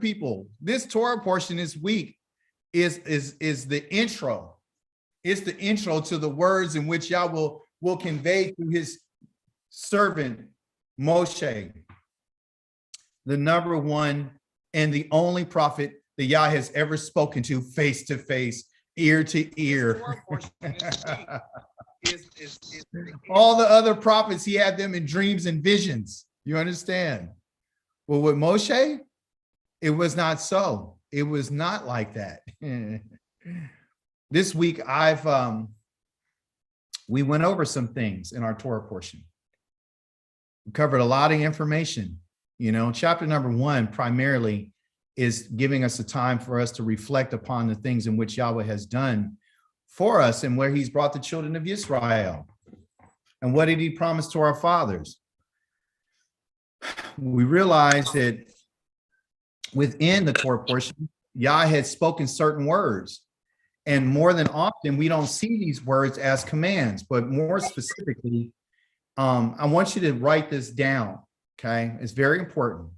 people, this Torah portion this week is the intro. It's the intro to the words in which Yah will convey through his servant Moshe, the number one and the only prophet that Yah has ever spoken to face, ear to ear. All the other prophets, he had them in dreams and visions. You understand? Well, with Moshe, it was not so. It was not like that. This week, we went over some things in our Torah portion. We covered a lot of information. You know, chapter number 1 primarily is giving us a time for us to reflect upon the things in which Yahweh has done for us and where he's brought the children of Israel. And what did he promise to our fathers? We realize that within the Torah portion, Yah had spoken certain words. And more than often, we don't see these words as commands, but more specifically, I want you to write this down, okay? It's very important.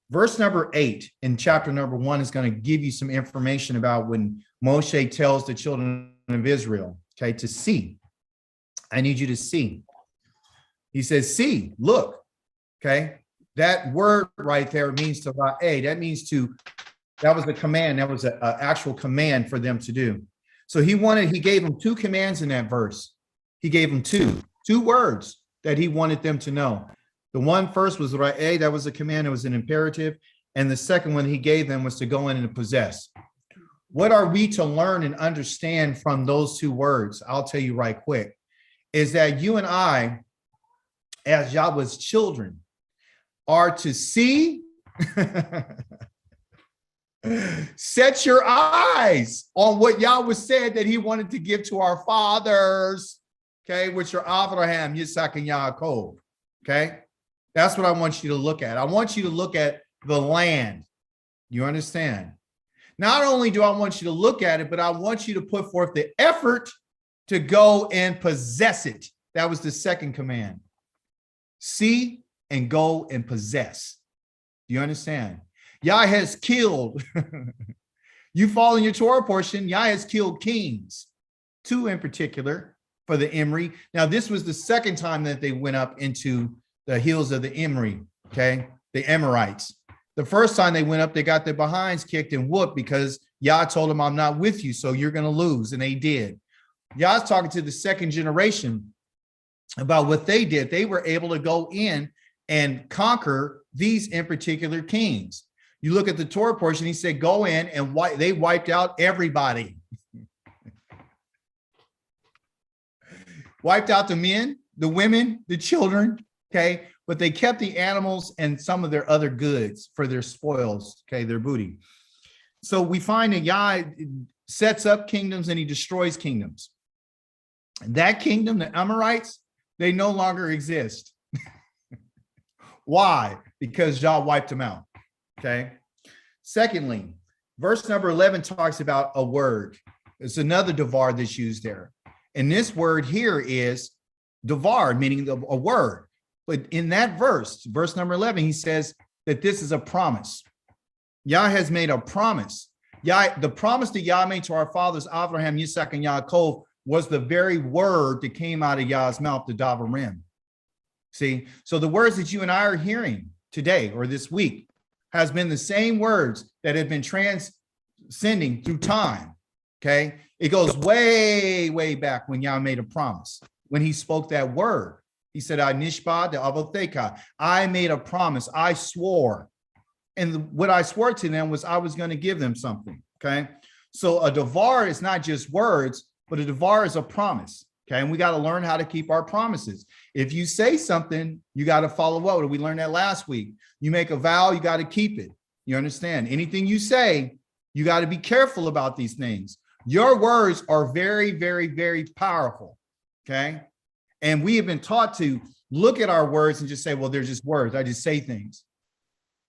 Verse number 8 in chapter number 1 is going to give you some information about when Moshe tells the children of Israel, okay, to see. I need you to see. He says, see, look, okay? That word right there means to ra'eh. That means to, that was the command. That was an actual command for them to do. So he gave them 2 commands in that verse. He gave them two words that he wanted them to know. The one first was ra'eh. That was a command. It was an imperative. And the second one he gave them was to go in and possess. What are we to learn and understand from those 2 words? I'll tell you right quick, is that you and I, as Yahweh's children, are to see, set your eyes on what Yahweh said that he wanted to give to our fathers, okay, which are Abraham, Yitzhak, and Yaakov, okay? That's what I want you to look at. I want you to look at the land. You understand? Not only do I want you to look at it, but I want you to put forth the effort to go and possess it. That was the second command. See and go and possess. Do you understand? Yah has killed. You fall in your Torah portion, Yah has killed kings, 2 in particular for the Emri. Now, this was the second time that they went up into the hills of the Emri, okay, the Amorites. The first time they went up, they got their behinds kicked and whooped because Yah told them, I'm not with you, so you're going to lose. And they did. Yah's talking to the second generation about what they did. They were able to go in and conquer these in particular kings. You look at the Torah portion, he said, go in and they wiped out everybody. Wiped out the men, the women, the children, okay? But they kept the animals and some of their other goods for their spoils, okay, their booty. So we find that Yah sets up kingdoms and he destroys kingdoms. That kingdom, the Amorites, they no longer exist. Why? Because Yah wiped them out, okay? Secondly, verse number 11 talks about a word. It's another davar that's used there. And this word here is davar, meaning a word. But in that verse number 11, he says that this is a promise. Yah has made a promise. The promise that Yah made to our fathers, Abraham, Yitzhak, and Yaakov, was the very word that came out of Yah's mouth, the Davarim. See, so the words that you and I are hearing today or this week has been the same words that have been transcending through time, okay? It goes way, way back when Yah made a promise. When he spoke that word, he said, I nishba de avotheka. I made a promise. I swore. And what I swore to them was I was going to give them something, okay? So a davar is not just words, but a davar is a promise, okay? And we got to learn how to keep our promises. If you say something, you got to follow up. We learned that last week. You make a vow, you got to keep it. You understand? Anything you say, you got to be careful about these things. Your words are very, very, very powerful, okay? And we have been taught to look at our words and just say, well, they're just words. I just say things.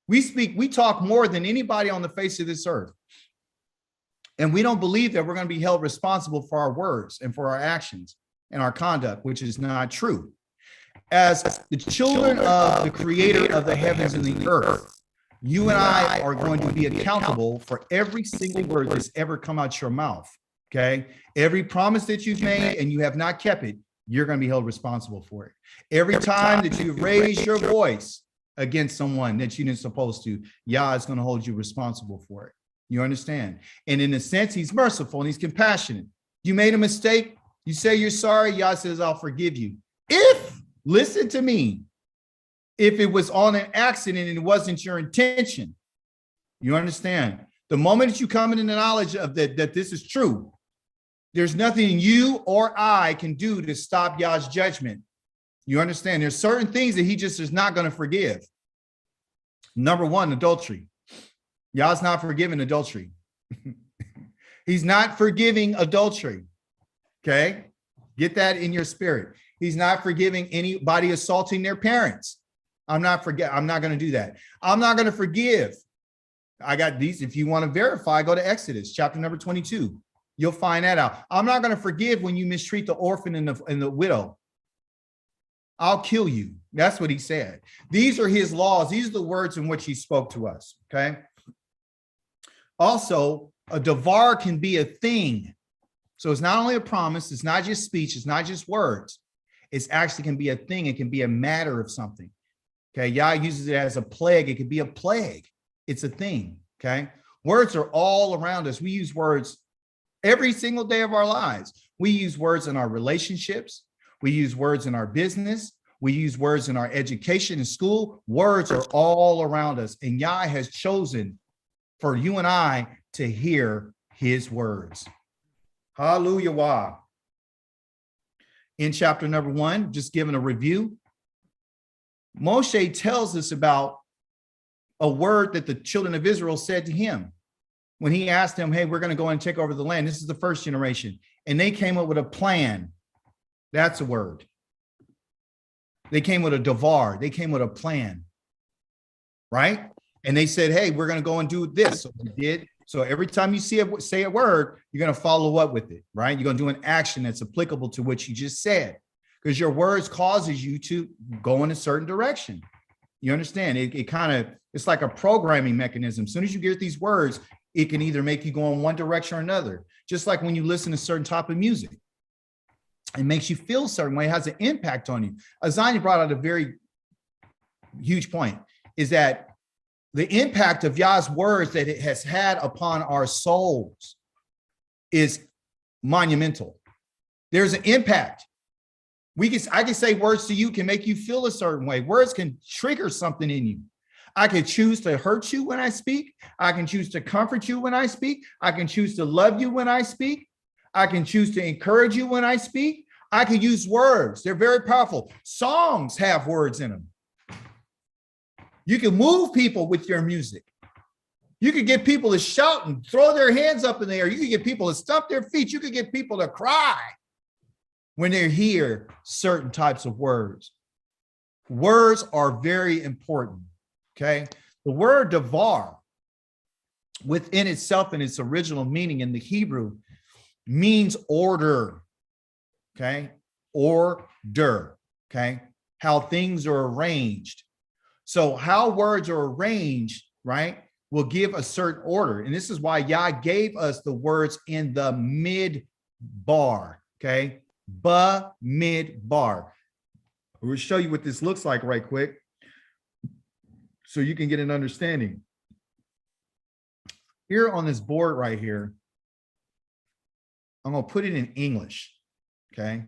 We talk more than anybody on the face of this earth. And we don't believe that we're going to be held responsible for our words and for our actions and our conduct, which is not true. As the children of the creator of the heavens and the earth, You and I are going to be accountable for every single word that's ever come out your mouth. Okay. Every promise that you've made and you have not kept it, you're going to be held responsible for it. Every time that you've raised your voice against someone that you didn't supposed to, Yah is going to hold you responsible for it. You understand? And in a sense, he's merciful and he's compassionate. You made a mistake. You say you're sorry. Yah says, I'll forgive you. Listen to me, if it was on an accident and it wasn't your intention, you understand? The moment that you come into the knowledge of that this is true, there's nothing you or I can do to stop Yah's judgment. You understand? There's certain things that he just is not going to forgive. Number one, adultery. Yah's not forgiving adultery. He's not forgiving adultery. Okay? Get that in your spirit. He's not forgiving anybody assaulting their parents. I'm not going to do that. I'm not going to forgive. I got these. If you want to verify, go to Exodus chapter number 22. You'll find that out. I'm not going to forgive when you mistreat the orphan and the widow. I'll kill you. That's what he said. These are his laws. These are the words in which he spoke to us. Okay. Also, a devar can be a thing. So it's not only a promise. It's not just speech. It's not just words. It's actually can be a thing. It can be a matter of something. Okay. Yah uses it as a plague. It could be a plague. It's a thing. Okay. Words are all around us. We use words every single day of our lives. We use words in our relationships. We use words in our business. We use words in our education and school. Words are all around us. And Yah has chosen for you and I to hear his words. Hallelujah. In chapter number 1, just giving a review, Moshe tells us about a word that the children of Israel said to him when he asked them, hey, we're going to go and take over the land. This is the first generation. And they came up with a plan. That's a word. They came with a devar. They came with a plan. Right? And they said, hey, we're going to go and do this. So we did. So every time you say a word, you're going to follow up with it. Right? You're going to do an action that's applicable to what you just said. Because your words causes you to go in a certain direction. You understand? It's like a programming mechanism. As soon as you get these words, it can either make you go in one direction or another. Just like when you listen to certain type of music, it makes you feel a certain way. It has an impact on you. Azania brought out a very huge point, is that the impact of Yah's words that it has had upon our souls is monumental. There's an impact. I can say words to you can make you feel a certain way. Words can trigger something in you. I can choose to hurt you when I speak. I can choose to comfort you when I speak. I can choose to love you when I speak. I can choose to encourage you when I speak. I can use words. They're very powerful. Songs have words in them. You can move people with your music. You can get people to shout and throw their hands up in the air. You can get people to stomp their feet. You can get people to cry when they hear certain types of words. Words are very important. Okay. The word devar within itself and its original meaning in the Hebrew means order. Okay. Order. Okay. How things are arranged. So how words are arranged, right, will give a certain order. And this is why Yah gave us the words in the mid-bar. Okay. Ba-mid-bar. We'll show you what this looks like right quick, so you can get an understanding. Here on this board right here, I'm going to put it in English, okay?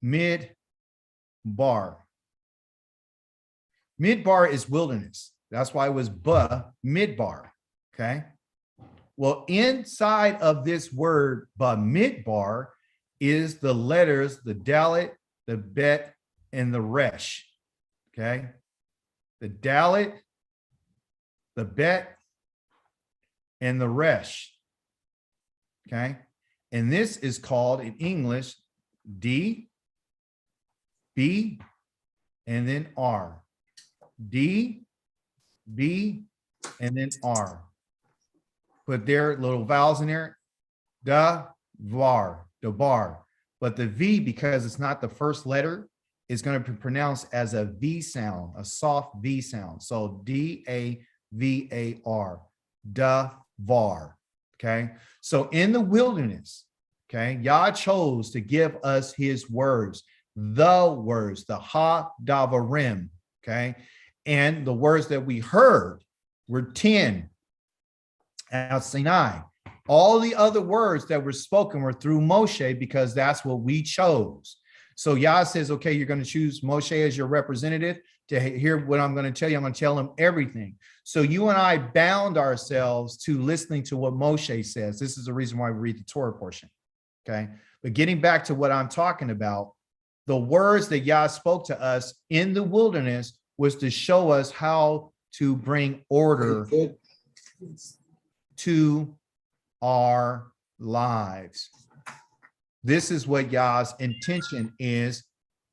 Mid-bar. Mid-bar is wilderness. That's why it was ba-midbar, okay? Well, inside of this word ba-midbar is the letters, the dalet, the bet, and the resh, okay? The dalet, the bet, and the resh. Okay. And this is called in English D, B, and then R. D, B, and then R. Put their little vowels in there. Da, var, the bar. But the V, because it's not the first letter, is going to be pronounced as a V sound, a soft V sound. So D-A-V-A-R, davar. Okay. So in the wilderness, okay, Yah chose to give us his words, the ha-davarim. Okay. And the words that we heard were 10 at Sinai. All the other words that were spoken were through Moshe because that's what we chose. So Yah says, okay, you're going to choose Moshe as your representative to hear what I'm going to tell you. I'm going to tell him everything. So you and I bound ourselves to listening to what Moshe says. This is the reason why we read the Torah portion. Okay. But getting back to what I'm talking about, the words that Yah spoke to us in the wilderness was to show us how to bring order to our lives. This is what Yah's intention is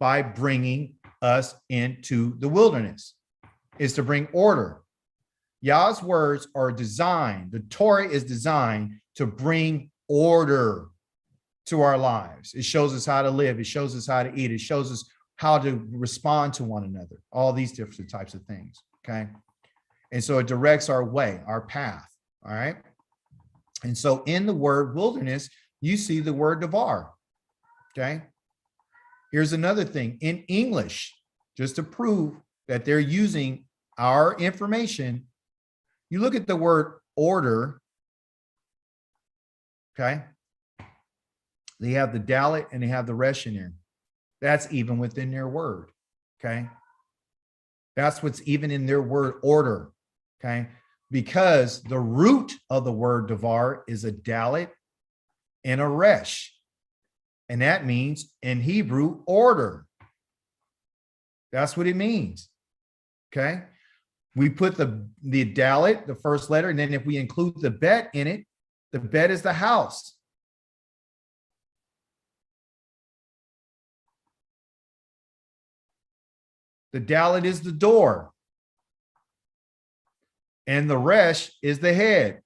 by bringing us into the wilderness, is to bring order. Yah's words are designed, the Torah is designed to bring order to our lives. It shows us how to live. It shows us how to eat. It shows us how to respond to one another, all these different types of things, okay? And so it directs our way, our path, all right? And so in the word wilderness, you see the word davar, okay? Here's another thing. In English, just to prove that they're using our information, you look at the word order, okay? They have the dalet and they have the resh in there. That's even within their word, okay? That's what's even in their word order, okay? Because the root of the word davar is a dalet and a resh. And that means in Hebrew, order. That's what it means, okay? We put the dalet, the first letter, and then if we include the bet in it, the bet is the house. The dalet is the door. And the resh is the head.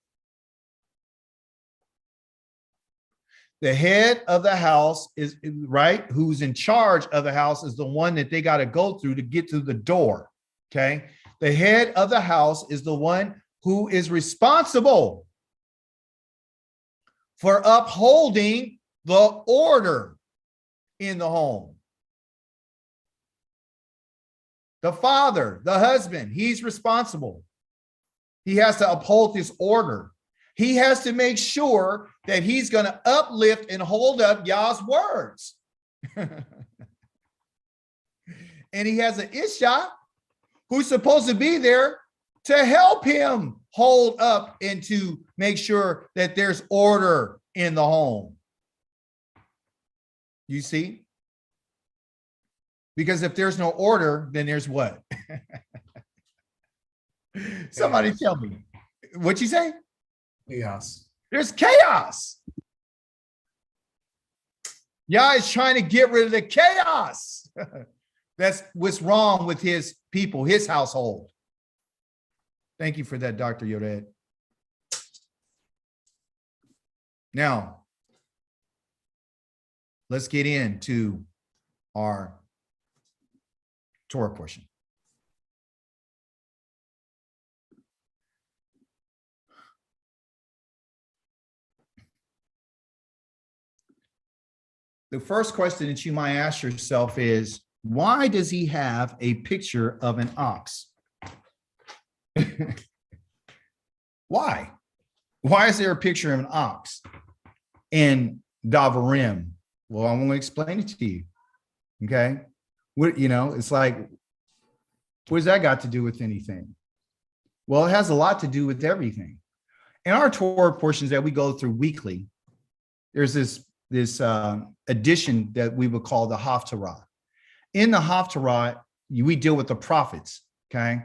The head of the house is, right, who's in charge of the house is the one that they got to go through to get through the door, okay? The head of the house is the one who is responsible for upholding the order in the home. The father, the husband, he's responsible. He has to uphold this order. He has to make sure that he's going to uplift and hold up Yah's words. And he has an Isha who's supposed to be there to help him hold up and to make sure that there's order in the home. You see? Because if there's no order, then there's what? Somebody tell me. What'd you say? Chaos. There's chaos. Yah is trying to get rid of the chaos. That's what's wrong with his people, his household. Thank you for that, Dr. Yored. Now, let's get into our Torah portion. The first question that you might ask yourself is, why does he have a picture of an ox? Why? Why is there a picture of an ox in Davarim? Well, I want to explain it to you. Okay. What, it's like, what does that got to do with anything? Well, it has a lot to do with everything. In our Torah portions that we go through weekly, there's this edition that we would call the Haftarah. In the Haftarah, we deal with the prophets, okay?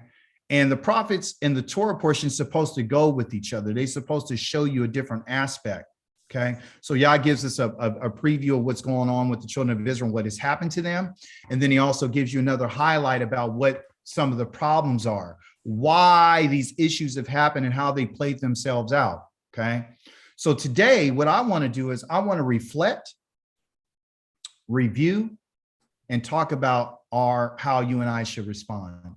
And the prophets in the Torah portion is supposed to go with each other. They're supposed to show you a different aspect, okay? So Yah gives us a preview of what's going on with the children of Israel, what has happened to them. And then he also gives you another highlight about what some of the problems are, why these issues have happened and how they played themselves out, okay? So today, what I want to do is I want to reflect, review, and talk about how you and I should respond.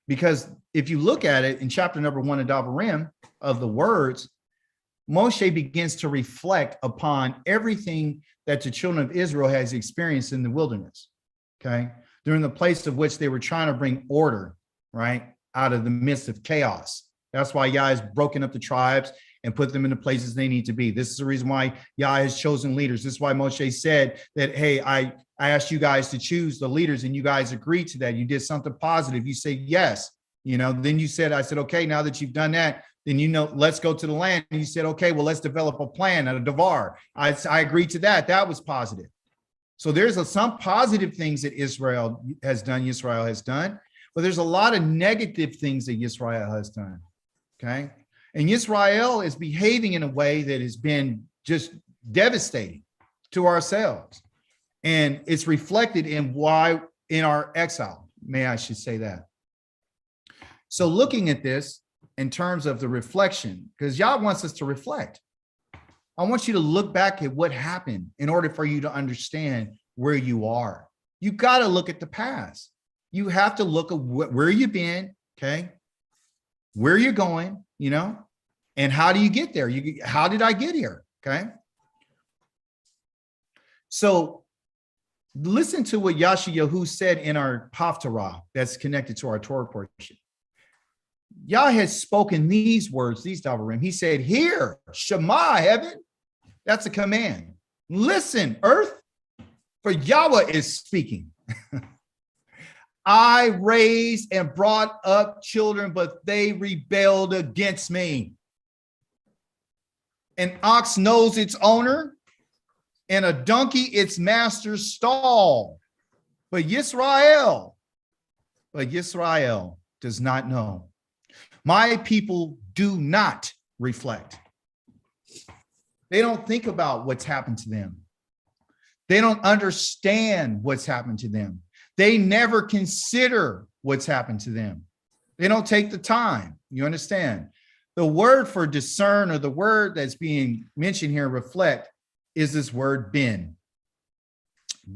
Because if you look at it in chapter number 1 of Davarim of the words, Moshe begins to reflect upon everything that the children of Israel has experienced in the wilderness, okay? During the place of which they were trying to bring order, right, out of the midst of chaos. That's why Yah has broken up the tribes and put them in the places they need to be. This is the reason why Yah has chosen leaders. This is why Moshe said that, hey, I asked you guys to choose the leaders and you guys agreed to that. You did something positive. You say yes. Then you said, I said, okay, now that you've done that, then, let's go to the land. And you said, okay, well, let's develop a plan at a Devar. I agreed to that. That was positive. So there's some positive things that Israel has done, but there's a lot of negative things that Israel has done, okay? And Israel is behaving in a way that has been just devastating to ourselves. And it's reflected in our exile, I should say that. So looking at this in terms of the reflection, because Yah wants us to reflect. I want you to look back at what happened in order for you to understand where you are. You got to look at the past. You have to look at where you've been, okay? Where you're going, and how do you get there? How did I get here, okay? So listen to what Yashayahu said in our Haftarah that's connected to our Torah portion. Yah has spoken these words, these Davarim. He said, hear, Shema, heaven. That's a command. Listen, earth, for Yahweh is speaking. I raised and brought up children, but they rebelled against me. An ox knows its owner, and a donkey its master's stall. But Yisrael does not know. My people do not reflect. They don't think about what's happened to them. They don't understand what's happened to them. They never consider what's happened to them. They don't take the time. You understand? The word for discern, or the word that's being mentioned here, reflect, is this word bin.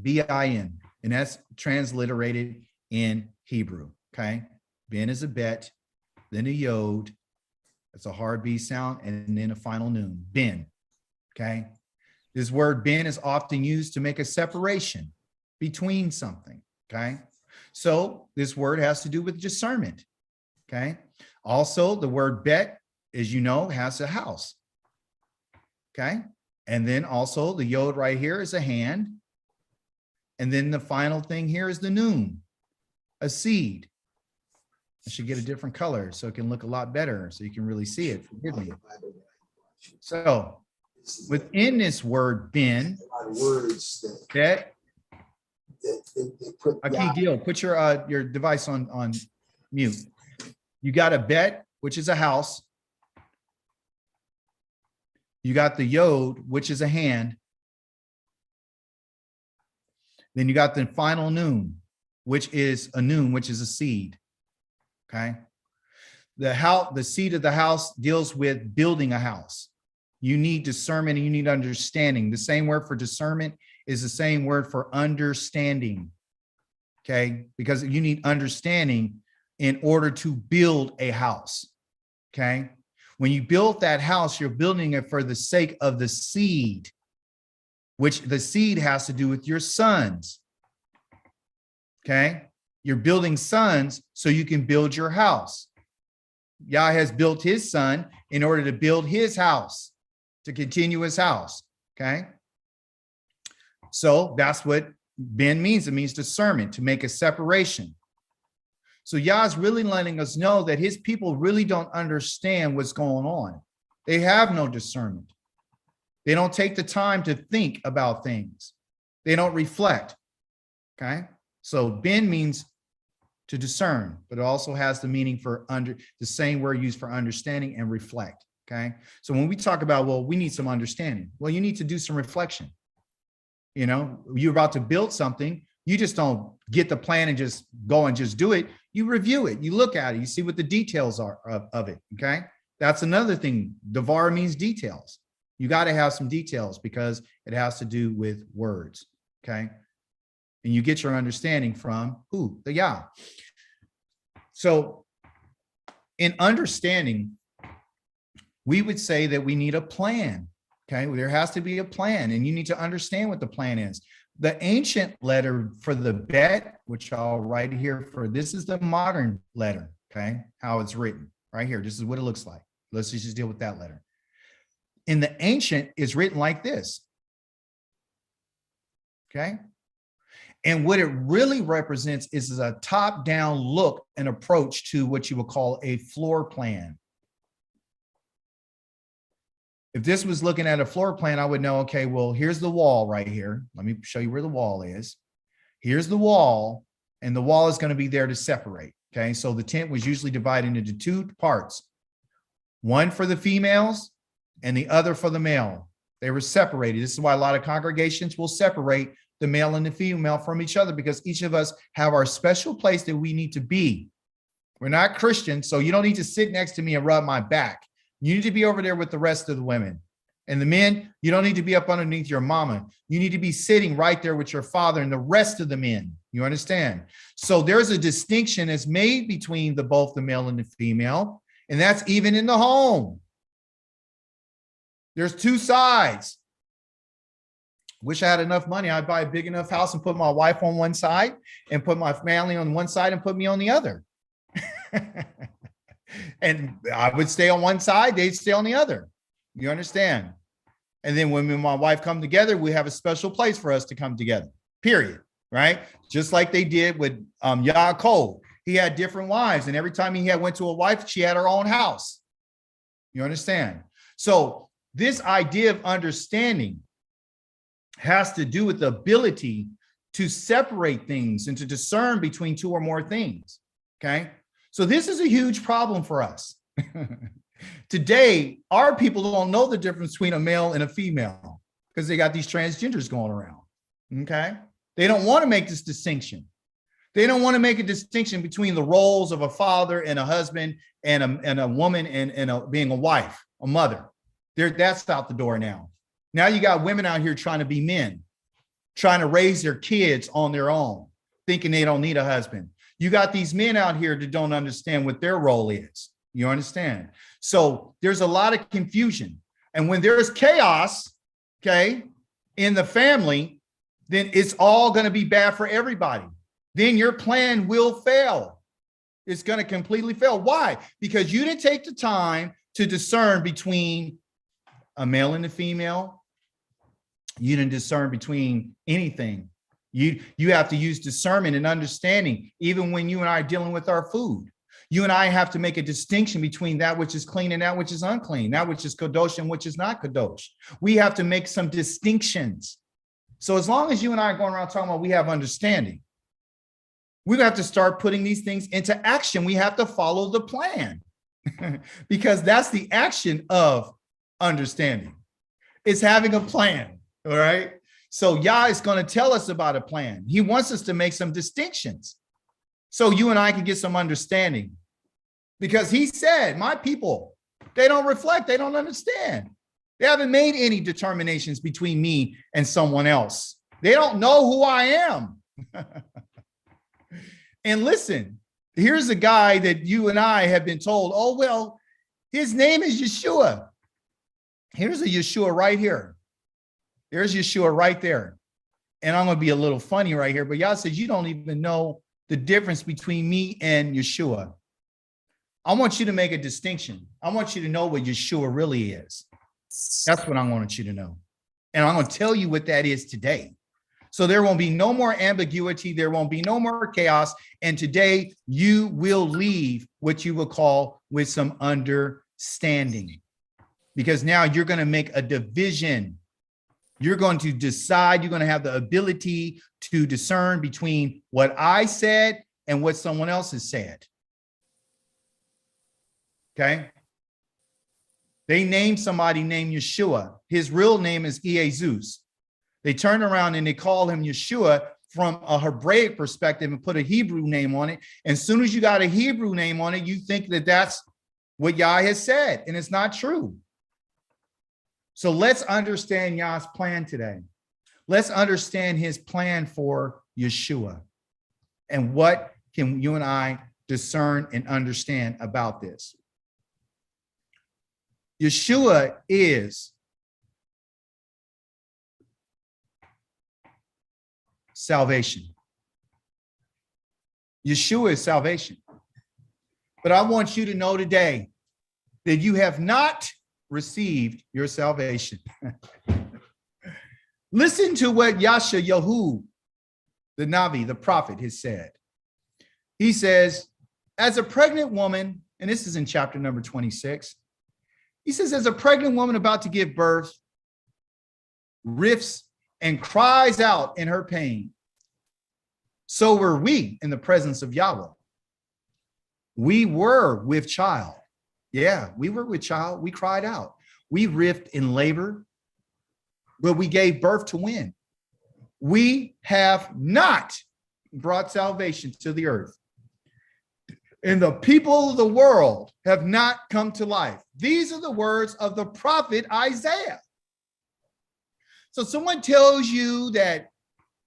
B-I-N. And that's transliterated in Hebrew. Okay. Bin is a bet, then a yod. That's a hard B sound, and then a final noon. Bin. Okay. This word bin is often used to make a separation between something. Okay. So this word has to do with discernment. Okay. Also, the word bet, as you know, has a house. Okay. And then also the yod right here is a hand. And then the final thing here is the noon, a seed. I should get a different color so it can look a lot better, so you can really see it. Forgive me. So within this word bin, bet, a key deal. Put your device on mute. You got a bet, which is a house. You got the yod, which is a hand. Then you got the final noon, which is a seed. Okay. The seed of the house deals with building a house. You need discernment and you need understanding. The same word for discernment is the same word for understanding. Okay. Because you need understanding in order to build a house. Okay. When you build that house, you're building it for the sake of the seed, which the seed has to do with your sons. Okay. You're building sons so you can build your house. Yah has built his son in order to build his house, to continue his house. Okay. So that's what ben means. It means discernment, to make a separation. So Yah's really letting us know that his people really don't understand what's going on. They have no discernment. They don't take the time to think about things. They don't reflect. Okay. So ben means to discern, but it also has the meaning for the same word used for understanding and reflect. Okay. So when we talk about, well, we need some understanding. Well, you need to do some reflection. You're about to build something. You just don't get the plan and just go and just do it. You review it. You look at it. You see what the details are of it. Okay. That's another thing. Devar means details. You got to have some details because it has to do with words. Okay. And you get your understanding from who? The Yah. So in understanding, we would say that we need a plan. Okay, there has to be a plan, and you need to understand what the plan is. The ancient letter for the bet, which I'll write here for, this is the modern letter, okay, how it's written right here. This is what it looks like. Let's just deal with that letter. In the ancient, it's written like this, okay? And what it really represents is a top-down look and approach to what you would call a floor plan. If this was looking at a floor plan, I would know, okay, well, here's the wall right here. Let me show you where the wall is. Here's the wall, and the wall is going to be there to separate, okay? So the tent was usually divided into two parts, one for the females and the other for the male. They were separated. This is why a lot of congregations will separate the male and the female from each other, because each of us have our special place that we need to be. We're not Christians, so you don't need to sit next to me and rub my back. You need to be over there with the rest of the women. And the men, you don't need to be up underneath your mama. You need to be sitting right there with your father and the rest of the men. You understand? So there's a distinction that's made between both the male and the female, and that's even in the home. There's two sides. Wish I had enough money. I'd buy a big enough house and put my wife on one side and put my family on one side and put me on the other. And I would stay on one side, they'd stay on the other. You understand? And then when me and my wife come together, we have a special place for us to come together, period, right? Just like they did with Yaakov. He had different wives, and every time he went to a wife, she had her own house. You understand? So this idea of understanding has to do with the ability to separate things and to discern between two or more things, okay? So this is a huge problem for us. Today, our people don't know the difference between a male and a female because they got these transgenders going around, okay? They don't want to make this distinction. They don't want to make a distinction between the roles of a father and a husband and a woman and being a wife, a mother. That's out the door now. Now you got women out here trying to be men, trying to raise their kids on their own, thinking they don't need a husband. You got these men out here that don't understand what their role is. You understand? So there's a lot of confusion. And when there's chaos, okay, in the family, then it's all going to be bad for everybody. Then your plan will fail. It's going to completely fail. Why? Because you didn't take the time to discern between a male and a female. You didn't discern between anything. You have to use discernment and understanding, even when you and I are dealing with our food. You and I have to make a distinction between that which is clean and that which is unclean, that which is kadosh and which is not kadosh. We have to make some distinctions. So as long as you and I are going around talking about we have understanding, we have to start putting these things into action. We have to follow the plan because that's the action of understanding. It's having a plan, all right? So Yah is going to tell us about a plan. He wants us to make some distinctions so you and I can get some understanding, because he said, my people, they don't reflect, they don't understand. They haven't made any determinations between me and someone else. They don't know who I am. And listen, here's a guy that you and I have been told, oh, well, his name is Yeshua. Here's a Yeshua right here. There's Yeshua right there. And I'm going to be a little funny right here, but Yah says, you don't even know the difference between me and Yeshua. I want you to make a distinction. I want you to know what Yeshua really is. That's what I want you to know. And I'm going to tell you what that is today. So there won't be no more ambiguity. There won't be no more chaos. And today you will leave what you will call with some understanding, because now you're going to make a division. You're going to decide, you're going to have the ability to discern between what I said and what someone else has said. Okay? They named somebody named Yeshua. His real name is Jesus. They turn around and they call him Yeshua from a Hebraic perspective and put a Hebrew name on it. And as soon as you got a Hebrew name on it, you think that that's what Yah has said, and it's not true. So let's understand Yah's plan today. Let's understand his plan for Yeshua. And what can you and I discern and understand about this? Yeshua is salvation. Yeshua is salvation. But I want you to know today that you have not received your salvation. Listen to what Yeshayahu, the Navi, the prophet, has said. He says, as a pregnant woman, and this is in chapter number 26, he says, as a pregnant woman about to give birth, rifts and cries out in her pain, so were we in the presence of Yahweh. We were with child. Yeah, we were with child. We cried out. We rift in labor, but we gave birth to when? We have not brought salvation to the earth. And the people of the world have not come to life. These are the words of the prophet Isaiah. So someone tells you that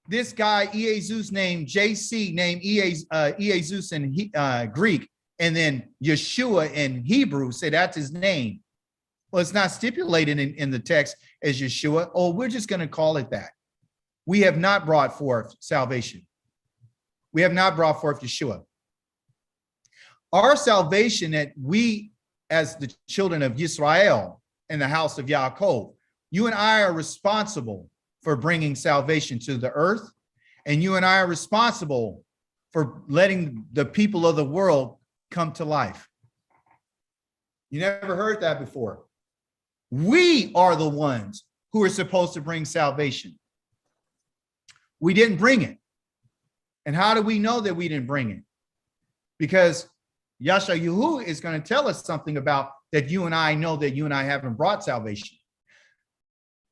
this guy, Iezus, named JC, named Iezus in Greek, and then Yeshua in Hebrew, say that's his name. Well, it's not stipulated in the text as Yeshua. Oh, we're just going to call it that. We have not brought forth salvation. We have not brought forth Yeshua. Our salvation that we, as the children of Israel in the house of Yaakov, you and I are responsible for bringing salvation to the earth. And you and I are responsible for letting the people of the world come to life. You never heard that before. We are the ones who are supposed to bring salvation. We didn't bring it. And how do we know that we didn't bring it? Because Yeshayahu is going to tell us something about that you and I know that you and I haven't brought salvation.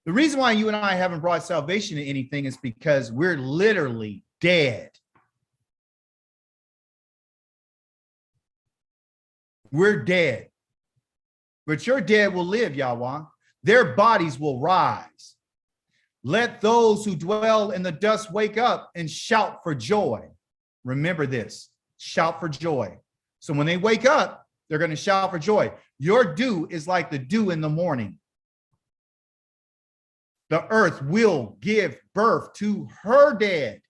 The reason why you and I haven't brought salvation to anything is because we're literally dead. We're dead. But your dead will live, Yahweh. Their bodies will rise. Let those who dwell in the dust wake up and shout for joy. Remember this, shout for joy. So when they wake up, they're going to shout for joy. Your dew is like the dew in the morning. The earth will give birth to her dead.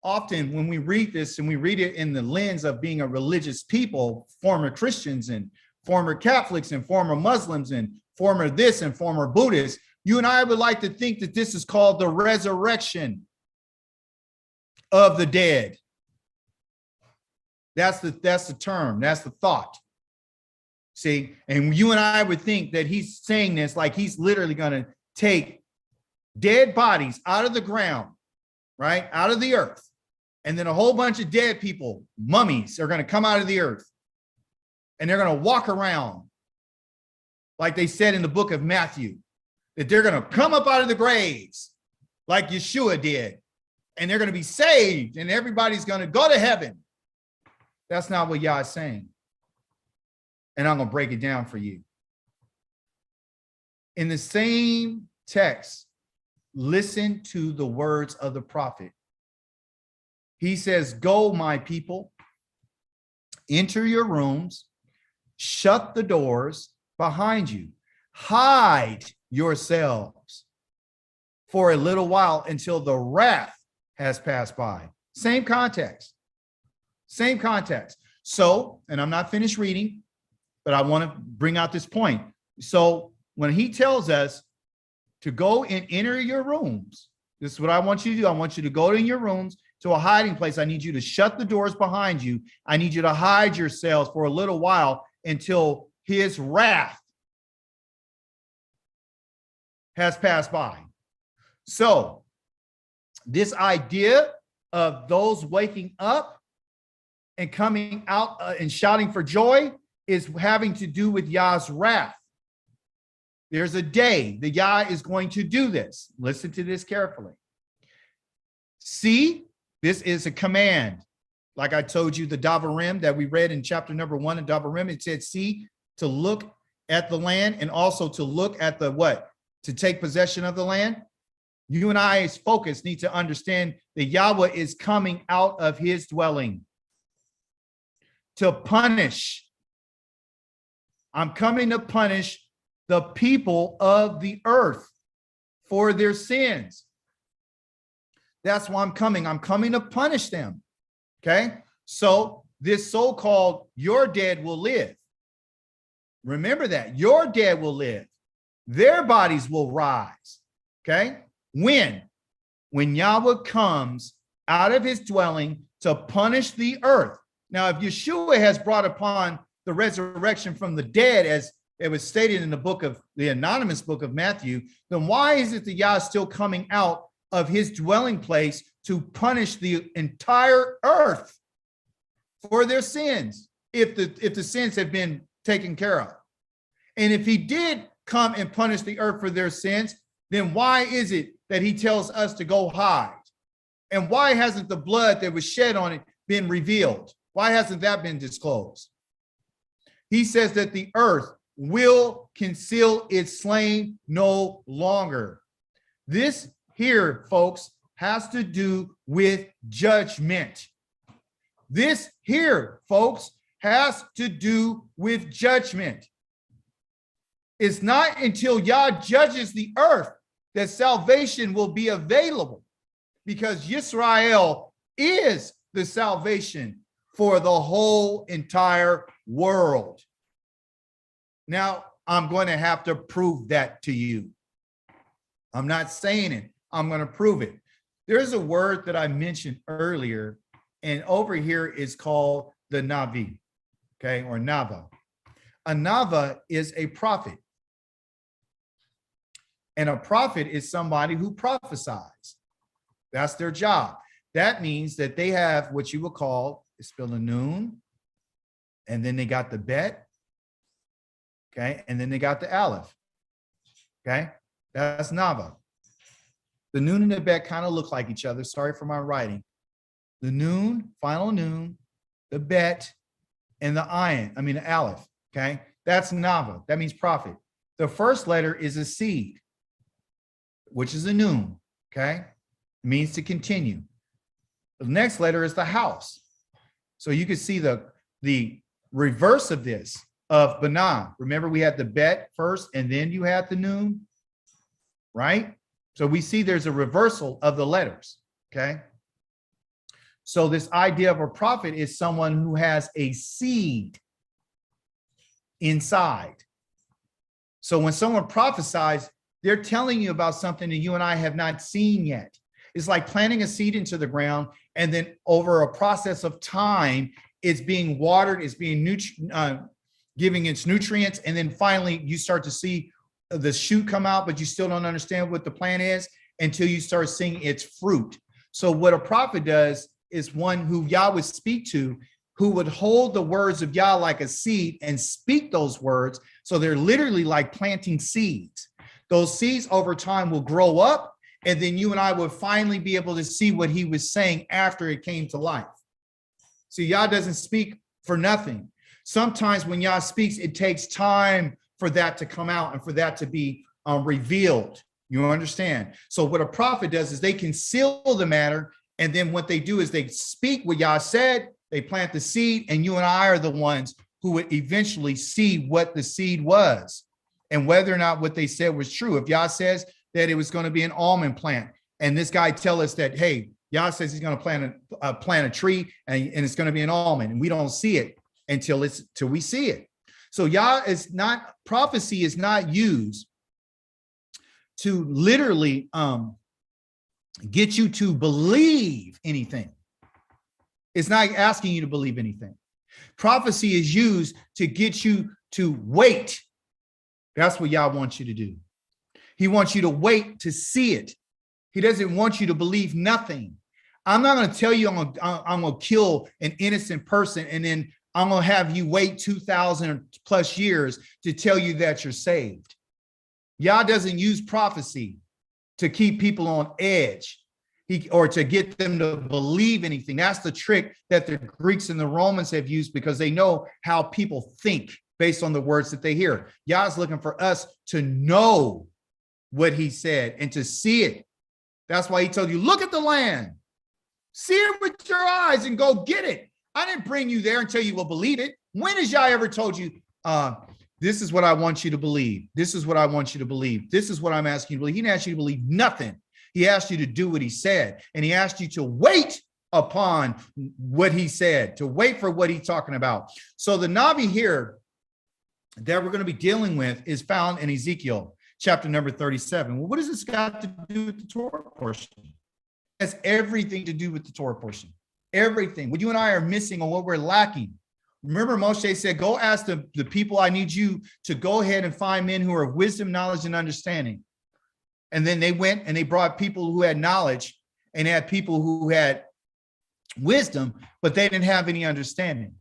Often when we read this and we read it in the lens of being a religious people, former Christians and former Catholics and former Muslims and former this and former Buddhists, you and I would like to think that this is called the resurrection of the dead. That's the term. That's the thought. See, and you and I would think that he's saying this like he's literally going to take dead bodies out of the ground, right? Out of the earth. And then a whole bunch of dead people, mummies, are going to come out of the earth. And they're going to walk around like they said in the book of Matthew, that they're going to come up out of the graves like Yeshua did. And they're going to be saved and everybody's going to go to heaven. That's not what Yah is saying. And I'm going to break it down for you. In the same text, listen to the words of the prophet. He says, go, my people, enter your rooms, shut the doors behind you, hide yourselves for a little while until the wrath has passed by. Same context. Same context. So, and I'm not finished reading, but I want to bring out this point. So when he tells us to go and enter your rooms, this is what I want you to do. I want you to go in your rooms to a hiding place. I need you to shut the doors behind you. I need you to hide yourselves for a little while until his wrath has passed by. So this idea of those waking up and coming out and shouting for joy is having to do with Yah's wrath. There's a day that Yah is going to do this. Listen to this carefully. See, this is a command. Like I told you, the Davarim that we read in chapter number 1 of Davarim, it said, see, to look at the land and also to look at the what? To take possession of the land. You and I, as focus, need to understand that Yahweh is coming out of his dwelling to punish. I'm coming to punish the people of the earth for their sins. That's why I'm coming. I'm coming to punish them. Okay? So this so-called your dead will live. Remember that. Your dead will live. Their bodies will rise. Okay? When? When Yahweh comes out of his dwelling to punish the earth. Now, if Yeshua has brought upon the resurrection from the dead, as it was stated in the book of the anonymous book of Matthew, then why is it that Yah is still coming out of his dwelling place to punish the entire earth for their sins, if the sins have been taken care of? And if he did come and punish the earth for their sins, then why is it that he tells us to go hide? And why hasn't the blood that was shed on it been revealed? Why hasn't that been disclosed? He says that the earth will conceal its slain no longer. This here, folks, has to do with judgment. This here, folks, has to do with judgment. It's not until Yah judges the earth that salvation will be available, because Yisrael is the salvation for the whole entire world. Now, I'm going to have to prove that to you. I'm not saying it. I'm going to prove it. There's a word that I mentioned earlier, and over here is called the Navi, okay, or Nava. A Nava is a prophet. And a prophet is somebody who prophesies. That's their job. That means that they have what you would call, it's spelled a noon, and then they got the bet, okay, and then they got the aleph, okay? That's Nava. The noon and the bet kind of look like each other. Sorry for my writing. The noon, final noon, the bet, and the the aleph, okay? That's Nava. That means prophet. The first letter is a seed, which is a noon, okay? It means to continue. The next letter is the house. So you can see the reverse of this, of Banah. Remember, we had the bet first, and then you had the noon, right? So we see there's a reversal of the letters, okay? So this idea of a prophet is someone who has a seed inside. So when someone prophesies, they're telling you about something that you and I have not seen yet. It's like planting a seed into the ground, and then over a process of time, it's being watered, it's being giving its nutrients, and then finally you start to see the shoot come out, but you still don't understand what the plant is until you start seeing its fruit. So what a prophet does is one who Yah would speak to, who would hold the words of Yah like a seed and speak those words. So they're literally like planting seeds. Those seeds over time will grow up, and then you and I would finally be able to see what he was saying after it came to life. See, Yah doesn't speak for nothing. Sometimes when Yah speaks, it takes time for that to come out and for that to be revealed. You understand? So what a prophet does is they conceal the matter, and then what they do is they speak what Yah said, they plant the seed, and you and I are the ones who would eventually see what the seed was and whether or not what they said was true. If Yah says that it was going to be an almond plant, and this guy tell us that, hey, Yah says he's going to plant a tree and it's going to be an almond, and we don't see it until we see it. So prophecy is not used to literally get you to believe anything. It's not asking you to believe anything. Prophecy is used to get you to wait. That's what Yah wants you to do. He wants you to wait to see it. He doesn't want you to believe nothing. I'm not going to tell you I'm going to kill an innocent person, and then I'm going to have you wait 2,000 plus years to tell you that you're saved. Yah doesn't use prophecy to keep people on edge or to get them to believe anything. That's the trick that the Greeks and the Romans have used, because they know how people think based on the words that they hear. Yah's looking for us to know what he said and to see it That's why he told you, look at the land, see it with your eyes and go get it. I didn't bring you there until you will believe it. When has Yah ever told you, this is what I want you to believe? This is what I want you to believe. This is what I'm asking you to believe. He didn't ask you to believe nothing. He asked you to do what he said. And he asked you to wait upon what he said, to wait for what he's talking about. So the Navi here that we're going to be dealing with is found in Ezekiel chapter number 37. Well, what does this got to do with the Torah portion? It has everything to do with the Torah portion. Everything. What you and I are missing or what we're lacking. Remember, Moshe said, go ask the people, I need you to go ahead and find men who are of wisdom, knowledge, and understanding. And then they went and they brought people who had knowledge and had people who had wisdom, but they didn't have any understanding.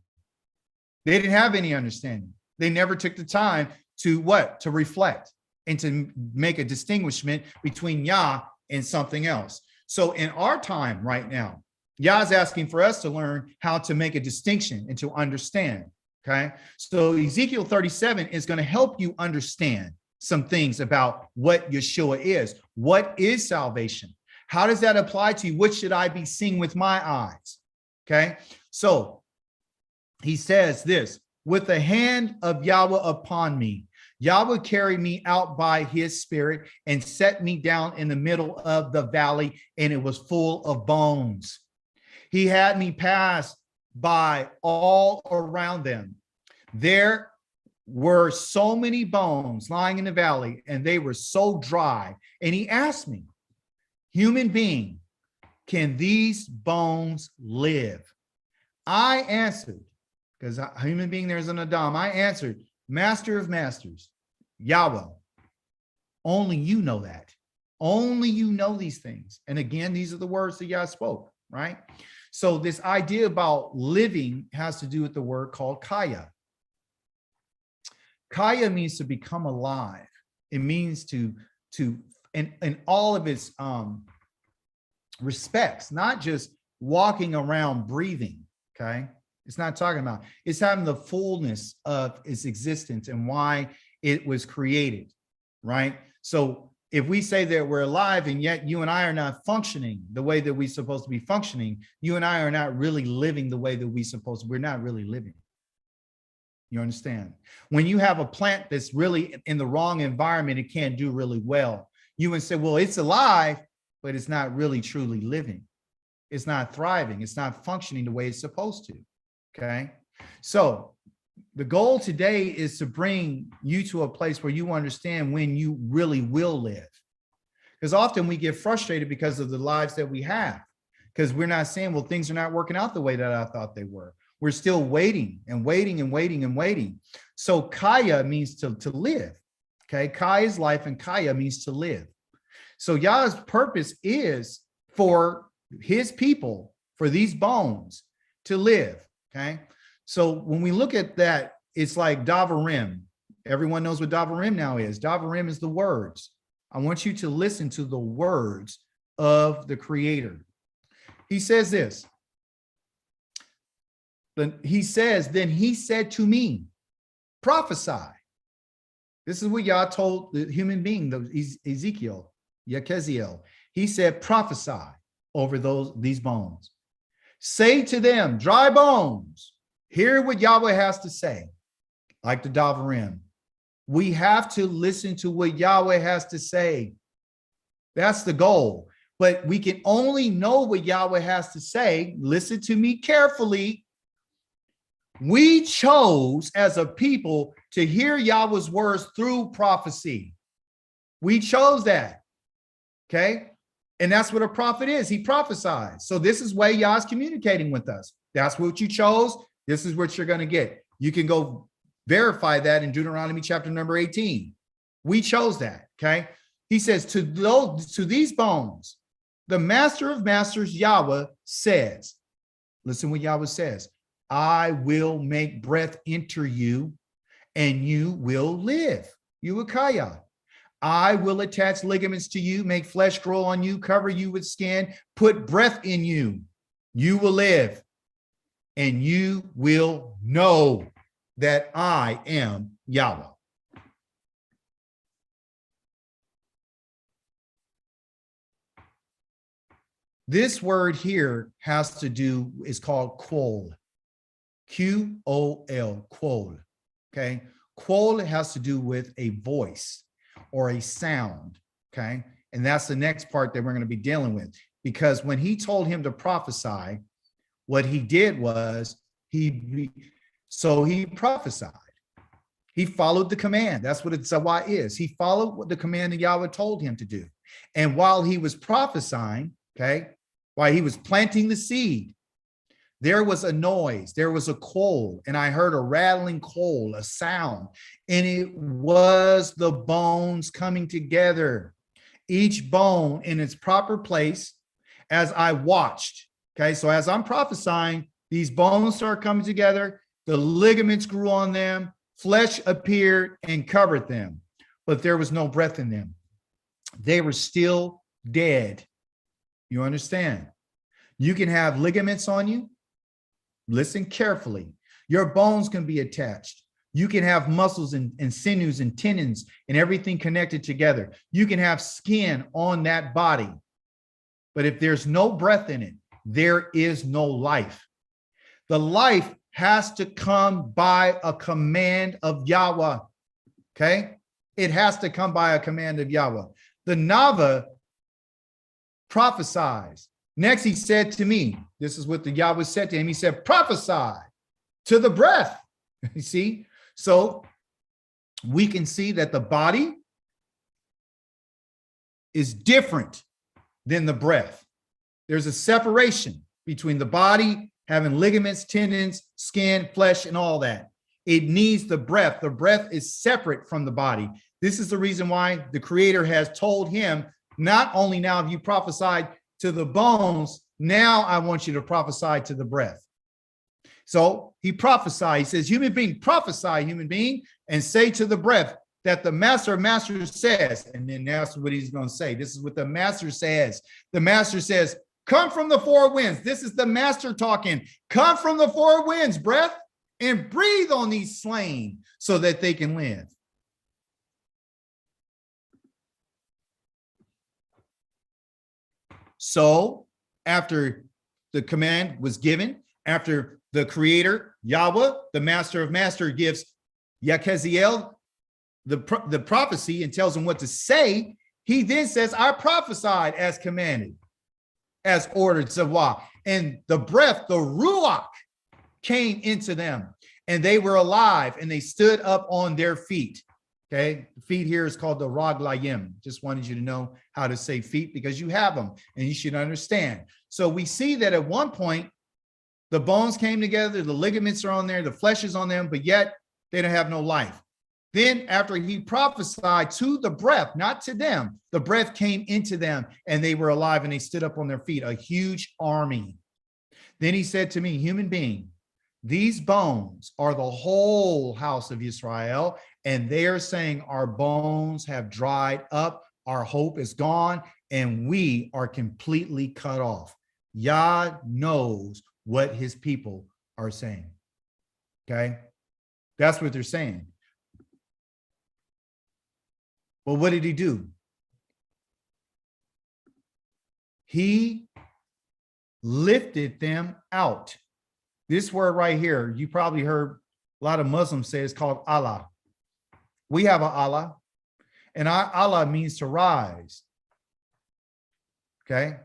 They didn't have any understanding. They never took the time to what? To reflect and to make a distinguishment between Yah and something else. So in our time right now, Yah's asking for us to learn how to make a distinction and to understand, okay? So Ezekiel 37 is going to help you understand some things about what Yeshua is. What is salvation? How does that apply to you? What should I be seeing with my eyes? Okay, so he says this, with the hand of Yahweh upon me, Yahweh carried me out by his spirit and set me down in the middle of the valley, and it was full of bones. He had me pass by all around them. There were so many bones lying in the valley, and they were so dry. And he asked me, human being, can these bones live? I answered, because a human being, there's an Adam. I answered, Master of masters, Yahweh, only you know that. Only you know these things. And again, these are the words that Yah spoke, right? So this idea about living has to do with the word called kaya. Kaya means to become alive. It means to in all of its respects, not just walking around breathing, okay? It's not talking about, it's having the fullness of its existence and why it was created, right? So if we say that we're alive and yet you and I are not functioning the way that we're supposed to be functioning, you and I are not really living the way that we're not really living. You understand? When you have a plant that's really in the wrong environment, it can't do really well. You would say, well, it's alive, but it's not really truly living. It's not thriving. It's not functioning the way it's supposed to. Okay. So the goal today is to bring you to a place where you understand when you really will live. Because often we get frustrated because of the lives that we have, because we're not saying, well, things are not working out the way that I thought they were. We're still waiting and waiting and waiting and waiting. So kaya means to live. Okay. Kaya is life and kaya means to live. So Yah's purpose is for his people, for these bones to live. Okay. So when we look at that, it's like Davarim. Everyone knows what Davarim now is. Davarim is the words. I want you to listen to the words of the Creator. He says this. Then he says, then he said to me, prophesy. This is what Yah told the human being, Ezekiel, Yakeziel. He said, prophesy over these bones. Say to them, dry bones, hear what Yahweh has to say, like the Davarim. We have to listen to what Yahweh has to say. That's the goal. But we can only know what Yahweh has to say. Listen to me carefully. We chose as a people to hear Yahweh's words through prophecy. We chose that. Okay. And that's what a prophet is. He prophesies. So this is why Yah's communicating with us. That's what you chose. This is what you're going to get. You can go verify that in Deuteronomy chapter number 18. We chose that. Okay. He says to these bones, the master of masters, Yahweh says, listen what Yahweh says. I will make breath enter you and you will live. You will kaya. I will attach ligaments to you, make flesh grow on you, cover you with skin, put breath in you. You will live and you will know that I am Yahweh. This word here has to do, is called quol. Q-O-L, quol. Okay. Quol has to do with a voice or a sound. Okay. And that's the next part that we're going to be dealing with, because when he told him to prophesy, what he did was he prophesied. He followed the command. That's what it's Zawah is. He followed what the command that Yahweh told him to do. And while he was prophesying, okay, while he was planting the seed, there was a noise, there was a quol, and I heard a rattling quol, a sound, and it was the bones coming together, each bone in its proper place as I watched. Okay, so as I'm prophesying, these bones start coming together, the ligaments grew on them, flesh appeared and covered them, but there was no breath in them. They were still dead. You understand? You can have ligaments on you. Listen carefully. Your bones can be attached. You can have muscles and sinews and tendons and everything connected together. You can have skin on that body. But if there's no breath in it, there is no life. The life has to come by a command of Yahweh. Okay? It has to come by a command of Yahweh. The Navi prophesies. Next, he said to me, this is what the Yahweh said to him. He said, prophesy to the breath. You see? So we can see that the body is different than the breath. There's a separation between the body having ligaments, tendons, skin, flesh, and all that. It needs the breath. The breath is separate from the body. This is the reason why the Creator has told him, not only now have you prophesied to the bones, now I want you to prophesy to the breath. So he prophesied. He says, human being, prophesy, human being, and say to the breath that the master says. And then that's what he's going to say. This is what the master says. The master says, come from the four winds. This is the master talking. Come from the four winds, breath, and breathe on these slain so that they can live. So after the command was given, after the Creator, Yahweh, the master of master, gives Ezekiel the prophecy and tells him what to say, he then says, I prophesied as commanded, as ordered, Zawah. And the breath, the Ruach, came into them, and they were alive, and they stood up on their feet. Okay, the feet here is called the Raglayim. Just wanted you to know how to say feet because you have them and you should understand. So we see that at one point, the bones came together, the ligaments are on there, the flesh is on them, but yet they don't have no life. Then after he prophesied to the breath, not to them, the breath came into them and they were alive and they stood up on their feet, a huge army. Then he said to me, human being, these bones are the whole house of Israel, and they are saying our bones have dried up, our hope is gone, and we are completely cut off. Yah knows what his people are saying. Okay? That's what they're saying. But what did he do? He lifted them out. This word right here, you probably heard a lot of Muslims say it's called Allah. We have an Allah, and our Allah means to rise. Okay?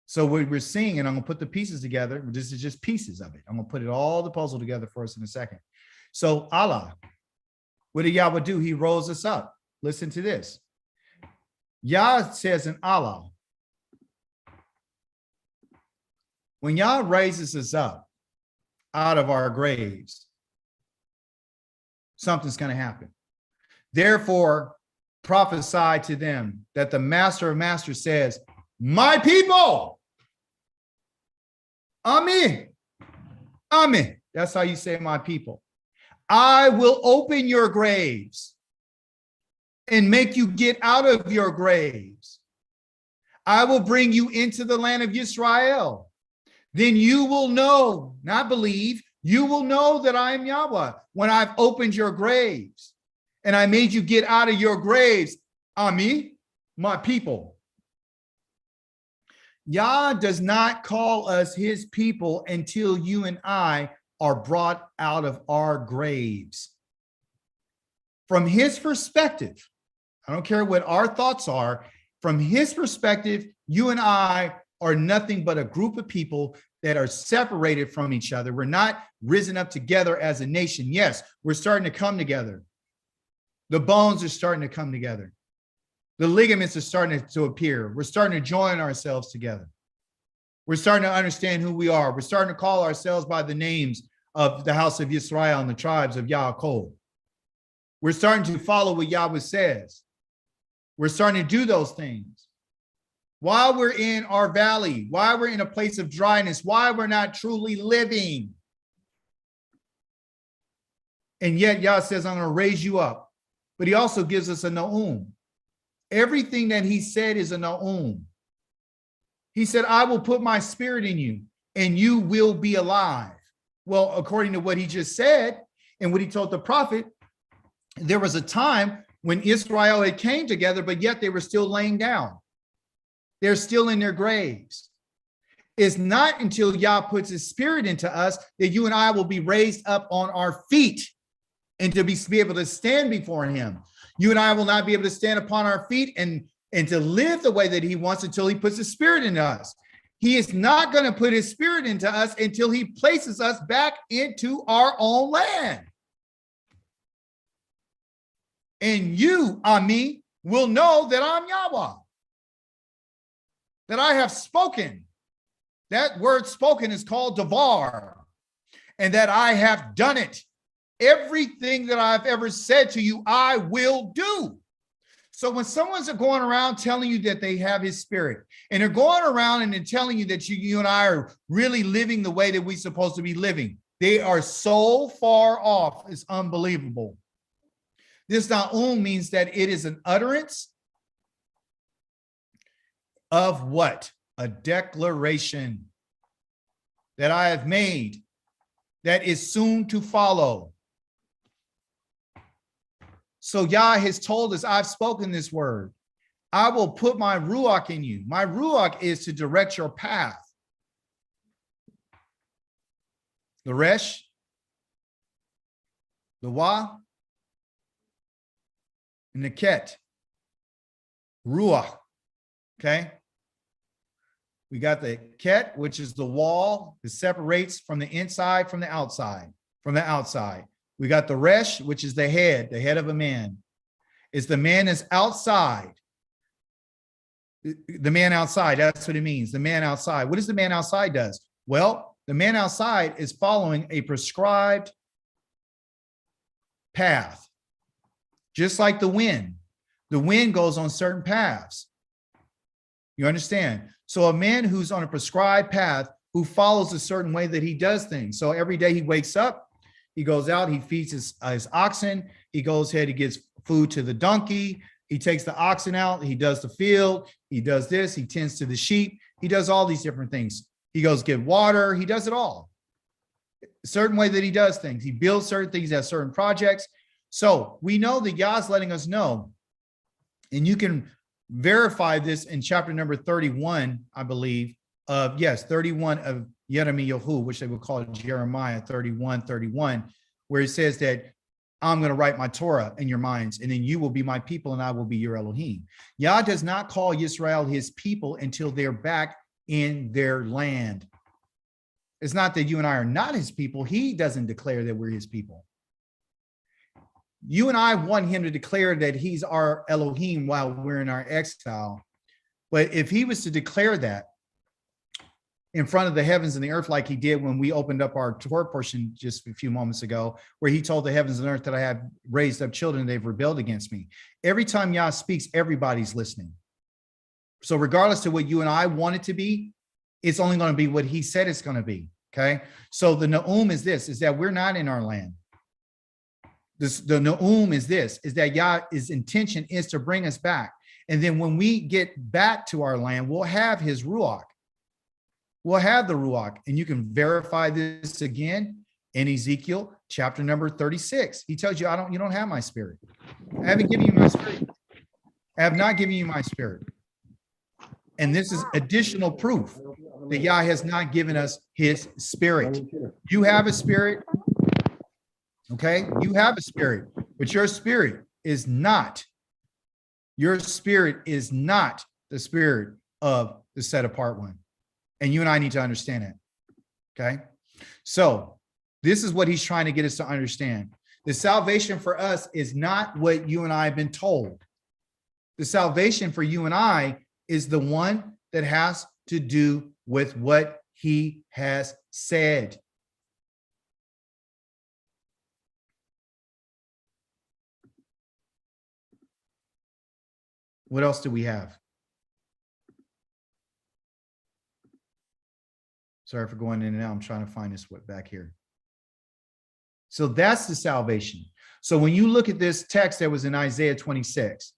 So what we're seeing, and I'm going to put the pieces together. This is just pieces of it. I'm going to put it all the puzzle together for us in a second. So Allah, what did Yahweh do? He rose us up. Listen to this. Yah says in Allah, when Yah raises us up out of our graves, something's going to happen. Therefore, prophesy to them that the master of masters says, my people, Amen, Amen. That's how you say my people. I will open your graves and make you get out of your graves. I will bring you into the land of Israel. Then you will know, not believe, you will know that I am Yahweh when I've opened your graves and I made you get out of your graves. Ami, my people. Yah does not call us his people until you and I are brought out of our graves. From his perspective, I don't care what our thoughts are, from his perspective, you and I are nothing but a group of people that are separated from each other. We're not risen up together as a nation. Yes, we're starting to come together. The bones are starting to come together. The ligaments are starting to appear. We're starting to join ourselves together. We're starting to understand who we are. We're starting to call ourselves by the names of the house of Israel and the tribes of Yaakov. We're starting to follow what Yahweh says. We're starting to do those things. While we're in our valley, while we're in a place of dryness, why we're not truly living. And yet Yah says, I'm going to raise you up. But he also gives us a Na'um. Everything that he said is a Na'um. He said, I will put my spirit in you and you will be alive. Well, according to what he just said and what he told the prophet, there was a time when Israel had came together, but yet they were still laying down. They're still in their graves. It's not until Yah puts his spirit into us that you and I will be raised up on our feet and to be able to stand before him. You and I will not be able to stand upon our feet and to live the way that he wants until he puts his spirit into us. He is not going to put his spirit into us until he places us back into our own land. And you, Ami, will know that I'm Yahweh, that I have spoken. That word spoken is called Devar, and that I have done it. Everything that I've ever said to you, I will do. So when someone's going around telling you that they have his spirit, and they're going around and they're telling you that you and I are really living the way that we're supposed to be living, they are so far off. It's unbelievable. This Na'um means that it is an utterance of what? A declaration that I have made that is soon to follow. So Yah has told us, I've spoken this word. I will put my Ruach in you. My Ruach is to direct your path. The Resh, the Wa, and the Ket. Ruach. Okay. We got the Ket, which is the wall that separates from the inside from the outside. We got the Resh, which is the head of a man. It's the man that's outside. The man outside, that's what it means. The man outside. What does the man outside does? Well, the man outside is following a prescribed path. Just like the wind. The wind goes on certain paths. You understand? So a man who's on a prescribed path, who follows a certain way that he does things. So every day he wakes up, he goes out, he feeds his oxen, he goes ahead, he gives food to the donkey, he takes the oxen out, he does the field, he does this, he tends to the sheep, he does all these different things. He goes get water, he does it all. A certain way that he does things. He builds certain things, has certain projects. So we know that Yah's letting us know, and you can verify this in chapter number 31, I believe, 31 of Yeremiyahu, which they would call Jeremiah 31, where it says that I'm going to write my Torah in your minds, and then you will be my people and I will be your Elohim. Yah does not call Yisrael his people until they're back in their land. It's not that you and I are not his people. He doesn't declare that we're his people. You and I want him to declare that he's our Elohim while we're in our exile. But if he was to declare that in front of the heavens and the earth, like he did when we opened up our Torah portion just a few moments ago, where he told the heavens and earth that I have raised up children, they've rebelled against me. Every time Yah speaks, everybody's listening. So regardless of what you and I want it to be, it's only going to be what he said it's going to be. Okay. So the Na'um is this, is that we're not in our land. The Na'um is this, is that Yah's intention is to bring us back. And then when we get back to our land, we'll have his Ruach. We'll have the Ruach. And you can verify this again in Ezekiel chapter number 36. He tells you, you don't have my spirit. I haven't given you my spirit. I have not given you my spirit. And this is additional proof that Yah has not given us his spirit. You have a spirit, okay? You have a spirit, but your spirit is not the spirit of the set apart one. And you and I need to understand that, okay? So this is what he's trying to get us to understand. The salvation for us is not what you and I have been told. The salvation for you and I is the one that has to do with what he has said. What else do we have? Sorry for going in and out. I'm trying to find this back here. So that's the salvation. So when you look at this text that was in Isaiah 26,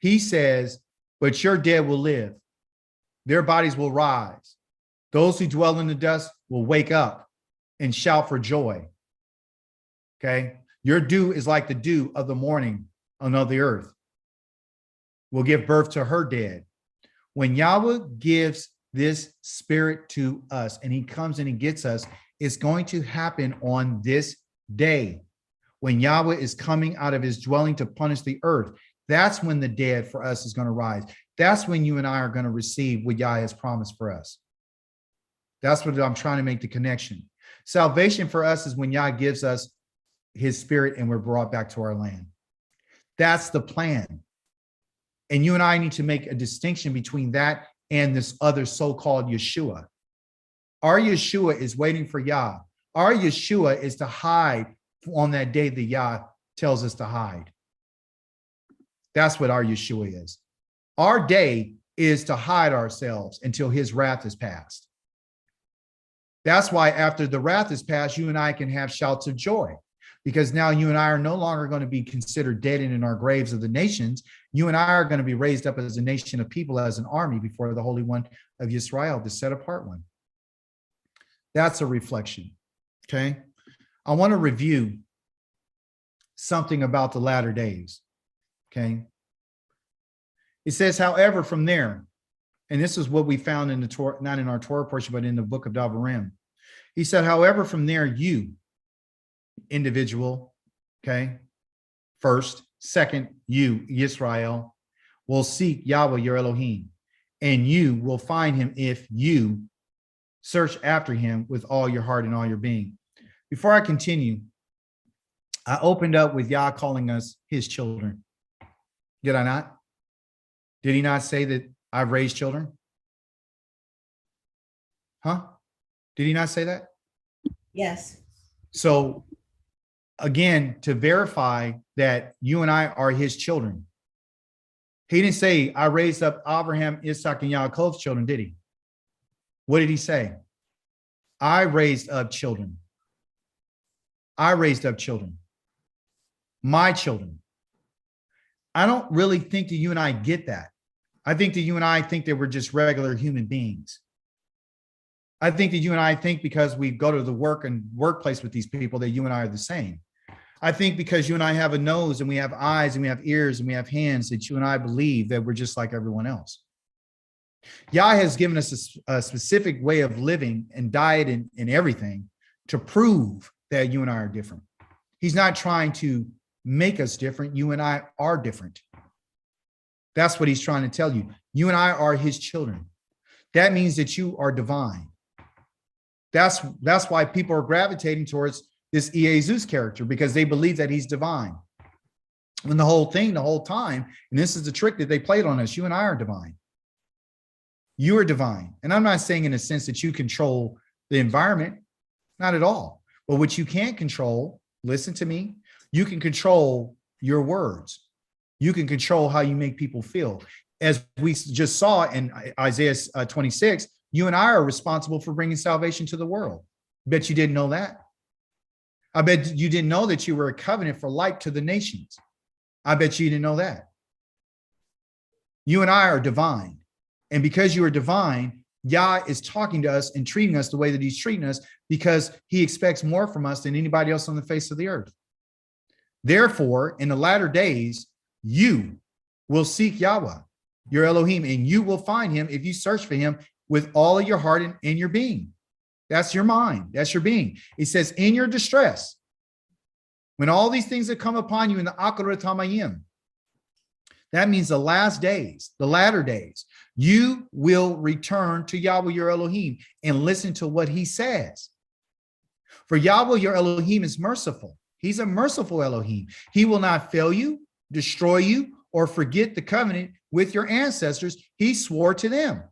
he says, but your dead will live. Their bodies will rise. Those who dwell in the dust will wake up and shout for joy. Okay. Your dew is like the dew of the morning on the earth. Will give birth to her dead. When Yahweh gives this spirit to us and he comes and he gets us, it's going to happen on this day. When Yahweh is coming out of his dwelling to punish the earth, that's when the dead for us is going to rise. That's when you and I are going to receive what Yah has promised for us. That's what I'm trying to make the connection. Salvation for us is when Yah gives us his spirit and we're brought back to our land. That's the plan. And you and I need to make a distinction between that and this other so-called Yeshua. Our Yeshua is waiting for Yah. Our Yeshua is to hide on that day that Yah tells us to hide. That's what our Yeshua is. Our day is to hide ourselves until his wrath is passed. That's why after the wrath is passed, you and I can have shouts of joy, because now you and I are no longer going to be considered dead and in our graves of the nations. You and I are going to be raised up as a nation of people, as an army before the Holy One of Israel, the set apart one. That's a reflection. Okay. I want to review something about the latter days. Okay. It says, however, from there, and this is what we found in the Torah, not in our Torah portion, but in the book of Davarim. He said, however, from there, you, individual, okay, first, second, you, Yisrael, will seek Yahweh, your Elohim, and you will find him if you search after him with all your heart and all your being. Before I continue, I opened up with Yah calling us his children. Did I not? Did he not say that I've raised children? Huh? Did he not say that? Yes. So again, to verify that you and I are his children, he didn't say, I raised up Abraham, Isaac, and Yaakov's children, did he? What did he say? I raised up children. I raised up children. My children. I don't really think that you and I get that. I think that you and I think that we're just regular human beings. I think that you and I think because we go to the workplace with these people that you and I are the same. I think because you and I have a nose and we have eyes and we have ears and we have hands that you and I believe that we're just like everyone else. Yah has given us a specific way of living and diet and everything to prove that you and I are different. He's not trying to make us different. You and I are different. That's what he's trying to tell you. You and I are his children. That means that you are divine. That's why people are gravitating towards this Jesus character, because they believe that he's divine. When the whole time, and this is the trick that they played on us, you and I are divine. You are divine. And I'm not saying in a sense that you control the environment, not at all. But what you can't control, listen to me, you can control your words. You can control how you make people feel. As we just saw in Isaiah 26, you and I are responsible for bringing salvation to the world. Bet you didn't know that. I bet you didn't know that you were a covenant for light to the nations. I bet you didn't know that. You and I are divine. And because you are divine, Yah is talking to us and treating us the way that he's treating us, because he expects more from us than anybody else on the face of the earth. Therefore, in the latter days, you will seek Yahweh. your Elohim, and you will find him if you search for him with all of your heart and in your being. That's your mind. That's your being. It says, in your distress, when all these things that come upon you in the Akarat Hamayim, that means the last days, the latter days, you will return to Yahweh your Elohim and listen to what he says. For Yahweh your Elohim is merciful. He's a merciful Elohim. He will not fail you, destroy you, or forget the covenant with your ancestors he swore to them.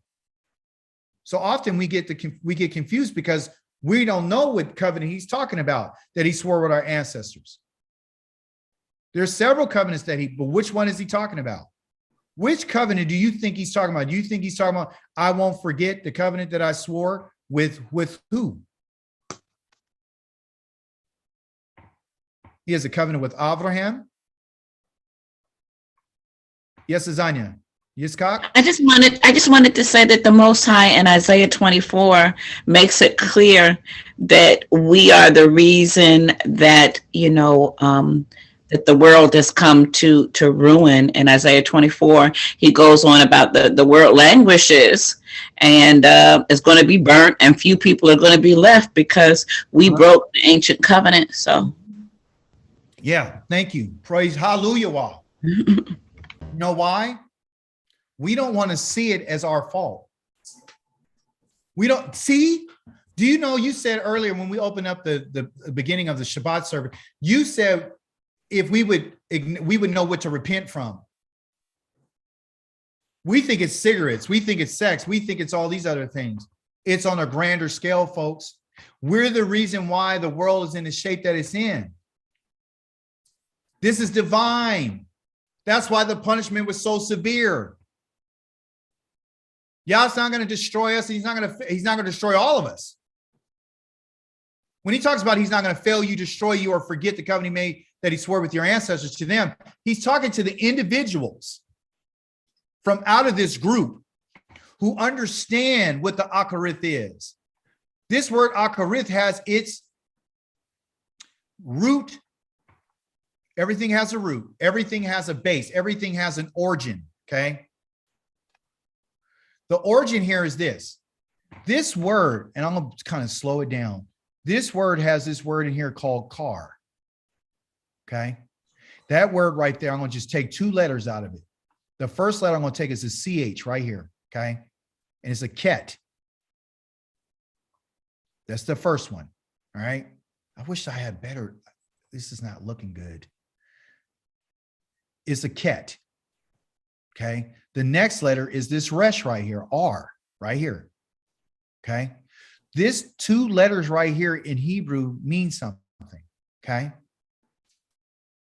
So often we get confused because we don't know what covenant he's talking about that he swore with our ancestors. There's several covenants but which one is he talking about? Which covenant do you think he's talking about? Do you think he's talking about, I won't forget the covenant that I swore with who? He has a covenant with Abraham. Yes, Azania. Yitzchak? I just wanted to say that the Most High in Isaiah 24 makes it clear that we are the reason that, that the world has come to ruin. In Isaiah 24, he goes on about the world languishes and is going to be burnt, and few people are going to be left because we broke the ancient covenant. So, yeah, thank you. Praise hallelujah. You know why? We don't want to see it as our fault. We don't see. Do you know, you said earlier when we opened up the beginning of the Shabbat service, you said if we would know what to repent from. We think it's cigarettes. We think it's sex. We think it's all these other things. It's on a grander scale, folks. We're the reason why the world is in the shape that it's in. This is divine. That's why the punishment was so severe. Yah's not going to destroy us. He's not going to destroy all of us. When he talks about he's not going to fail you, destroy you, or forget the covenant he made that he swore with your ancestors to them, he's talking to the individuals from out of this group who understand what the Akarith is. This word Akarith has its root. Everything has a root. Everything has a base. Everything has an origin, okay? The origin here is this. This word, and I'm going to kind of slow it down. This word has this word in here called car. Okay. That word right there, I'm going to just take two letters out of it. The first letter I'm going to take is a CH right here. Okay. And it's a ket. That's the first one. All right. I wish I had better. This is not looking good. It's a ket. Okay. The next letter is this resh right here, R, right here. Okay. This two letters right here in Hebrew mean something. Okay.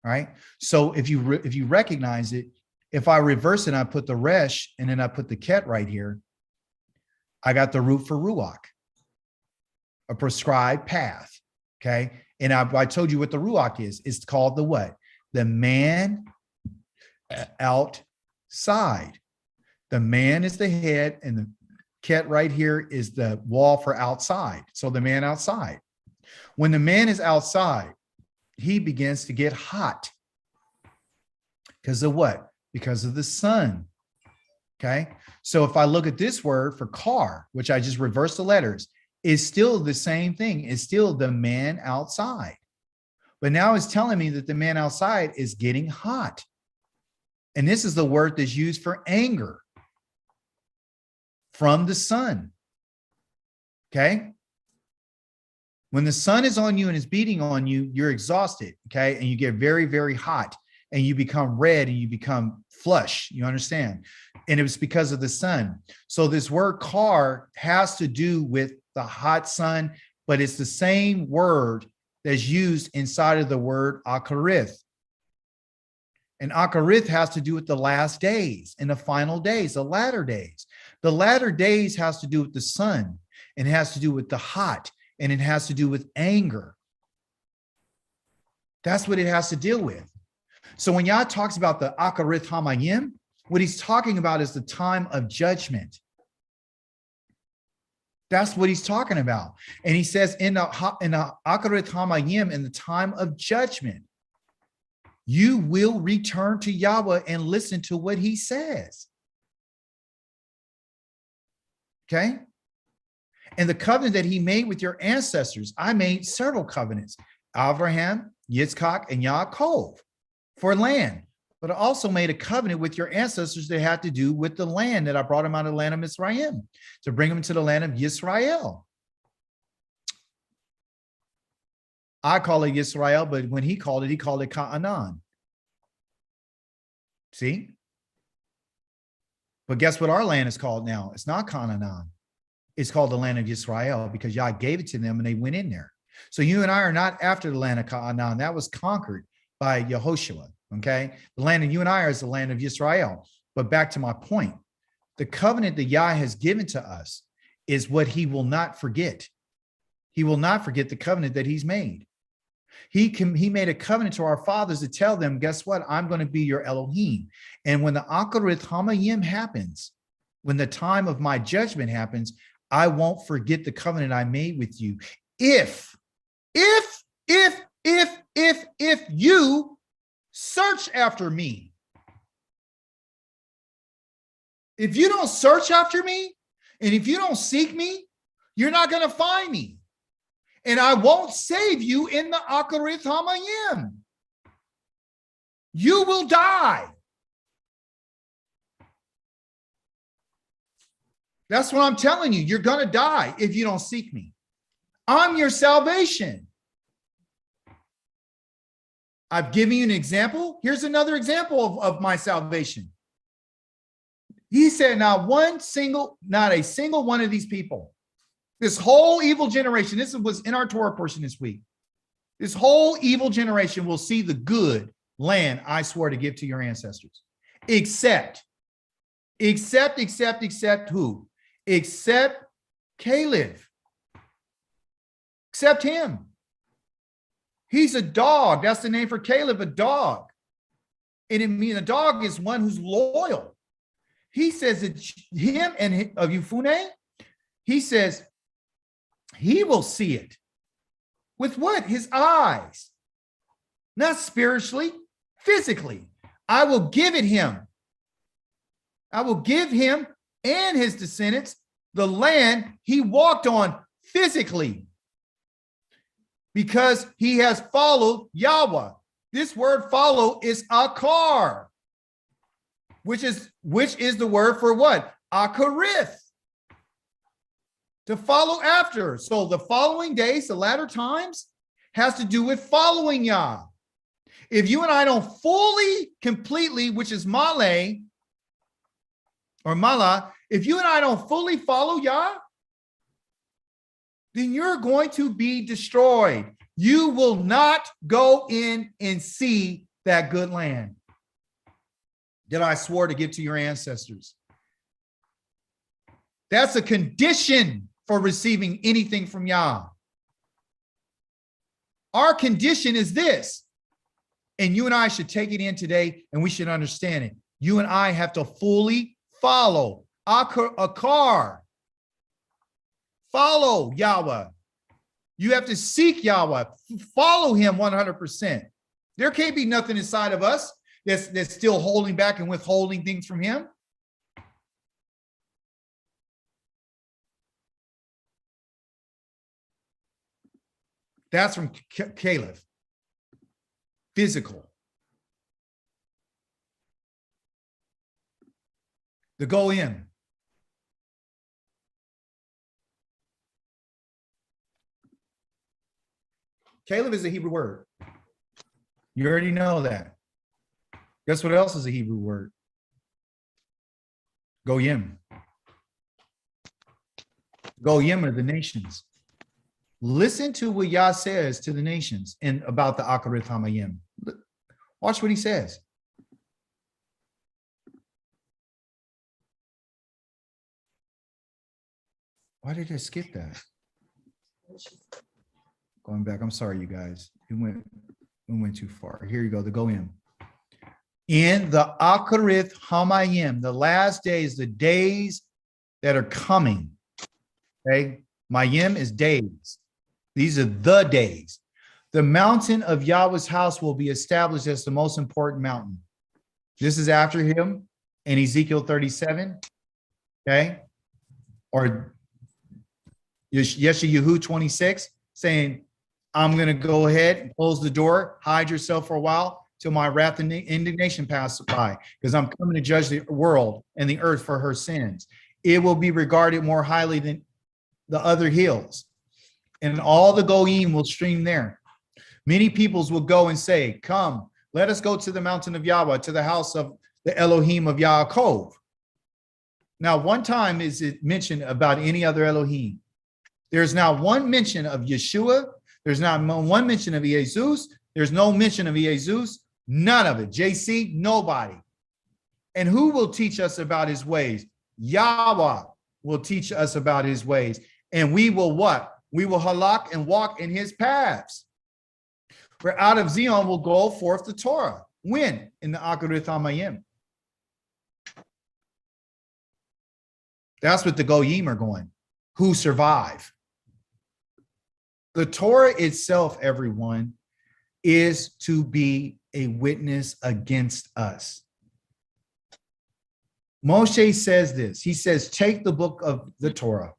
All right. So if you recognize it, if I reverse it, I put the resh and then I put the ket right here, I got the root for ruach, a prescribed path. Okay. And I told you what the ruach is. It's called the what? The man outside. The man is the head, and the ket right here is the wall for outside. So the man outside. When the man is outside, he begins to get hot. Because of what? Because of the sun. Okay. So if I look at this word for car, which I just reversed the letters, is still the same thing. It's still the man outside. But now it's telling me that the man outside is getting hot. And this is the word that's used for anger from the sun. Okay. When the sun is on you and is beating on you, you're exhausted. Okay. And you get very, very hot and you become red and you become flush. You understand? And it was because of the sun. So this word car has to do with the hot sun, but it's the same word that's used inside of the word akarith. And akarith has to do with the last days and the final days, the latter days. The latter days has to do with the sun, and it has to do with the hot, and it has to do with anger. That's what it has to deal with. So when Yah talks about the akarith hamayim, what he's talking about is the time of judgment. That's what he's talking about. And he says in the akarith hamayim, in the time of judgment, you will return to Yahweh and listen to what he says. Okay. And the covenant that he made with your ancestors, I made several covenants, Abraham, Yitzchak, and Yaakov for land. But I also made a covenant with your ancestors that had to do with the land that I brought them out of the land of Mizraim to bring them to the land of Yisrael. I call it Yisrael, but when he called it Canaan. See? But guess what our land is called now? It's not Canaan. It's called the land of Yisrael because Yah gave it to them and they went in there. So you and I are not after the land of Canaan. That was conquered by Yehoshua. Okay. The land of you and I is the land of Yisrael. But back to my point, the covenant that Yah has given to us is what he will not forget. He will not forget the covenant that he's made. He made a covenant to our fathers to tell them, guess what? I'm going to be your Elohim. And when the Akarit Hamayim happens, when the time of my judgment happens, I won't forget the covenant I made with you. If you search after me. If you don't search after me, and if you don't seek me, you're not going to find me. And I won't save you in the Akarith Hamayim. You will die. That's what I'm telling you. You're going to die if you don't seek me. I'm your salvation. I've given you an example. Here's another example of my salvation. He said, not a single one of these people, this whole evil generation, this was in our Torah portion this week. This whole evil generation will see the good land I swore to give to your ancestors. Except who? Except Caleb. Except him. He's a dog. That's the name for Caleb, a dog. And it means a dog is one who's loyal. He says that him and of Yufune, he says he will see it. With what? His eyes. Not spiritually, physically. I will give it him. I will give him and his descendants the land he walked on physically, because he has followed Yahweh. This word follow is akar, which is the word for what? Akarith. To follow after. So the following days, the latter times, has to do with following Yah. If you and I don't fully, completely, which is Male or Mala, if you and I don't fully follow Yah, then you're going to be destroyed. You will not go in and see that good land that I swore to give to your ancestors. That's a condition for receiving anything from Yah. Our condition is this, and you and I should take it in today, and we should understand it. You and I have to fully follow Akar. Follow Yahweh. You have to seek Yahweh. Follow him 100%. There can't be nothing inside of us that's still holding back and withholding things from him. That's from Caleb. Physical. The goyim. Caleb is a Hebrew word. You already know that. Guess what else is a Hebrew word? Goyim. Goyim are the nations. Listen to what Yah says to the nations about the Akarith Hamayim. Watch what he says. Why did I skip that? Going back, I'm sorry, you guys. We went too far. Here you go, the Goyim. In the Akarith Hamayim, the last days, the days that are coming. Okay? Mayim is days. These are the days. The mountain of Yahweh's house will be established as the most important mountain. This is after him in Ezekiel 37. Okay. or Yeshayahu 26, saying, I'm going to go ahead and close the door, hide yourself for a while till my wrath and indignation pass by, because I'm coming to judge the world and the earth for her sins. It will be regarded more highly than the other hills, and all the goyim will stream there. Many peoples will go and say, come, let us go to the mountain of Yahweh, to the house of the Elohim of Yaakov. Now, one time is it mentioned about any other Elohim. There's now one mention of Yeshua. There's not one mention of Jesus. There's no mention of Jesus. None of it. JC, nobody. And who will teach us about his ways? Yahweh will teach us about his ways. And we will what? We will halak and walk in his paths. For out of Zion will go forth the Torah. When? In the Akarith Hamayim. That's what the Goyim are going. Who survive. The Torah itself, everyone, is to be a witness against us. Moshe says this. He says, take the book of the Torah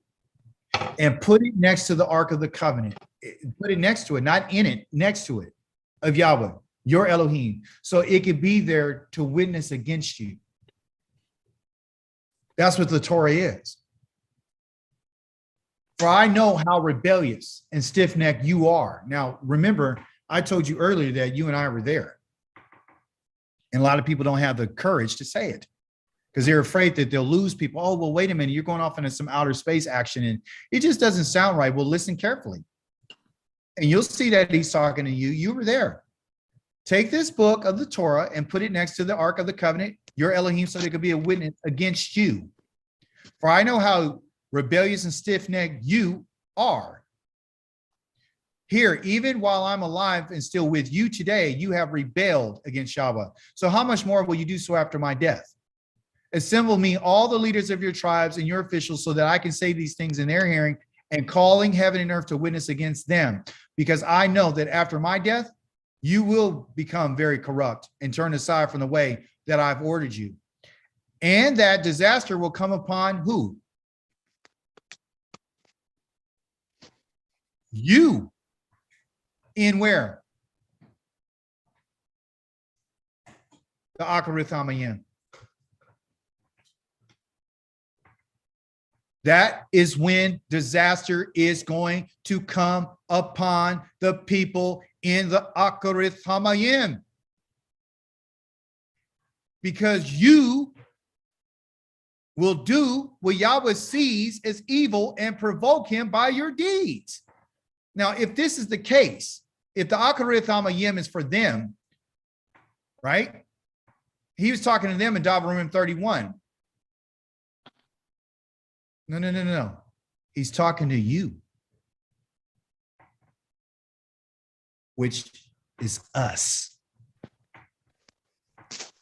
and put it next to the Ark of the Covenant. Put it next to it, not in it, next to it, of Yahweh, your Elohim. So it could be there to witness against you. That's what the Torah is. For I know how rebellious and stiff-necked you are. Now, remember, I told you earlier that you and I were there. And a lot of people don't have the courage to say it because they're afraid that they'll lose people. Oh, well, wait a minute. You're going off into some outer space action and it just doesn't sound right. Well, listen carefully. And you'll see that he's talking to you. You were there. Take this book of the Torah and put it next to the Ark of the Covenant, your Elohim, so there could be a witness against you. For I know how rebellious and stiff-necked you are. Here, even while I'm alive and still with you today, you have rebelled against Yahweh. So how much more will you do so after my death? Assemble me all the leaders of your tribes and your officials so that I can say these things in their hearing and calling heaven and earth to witness against them. Because I know that after my death, you will become very corrupt and turn aside from the way that I've ordered you. And that disaster will come upon who? You. In where? The Akarith Hamayim. That is when disaster is going to come upon the people in the Akarith Hamayim. Because you will do what Yahweh sees as evil and provoke him by your deeds. Now, if this is the case, if the Akarith Hamayim is for them, right? He was talking to them in Devarim 31. No. He's talking to you, which is us.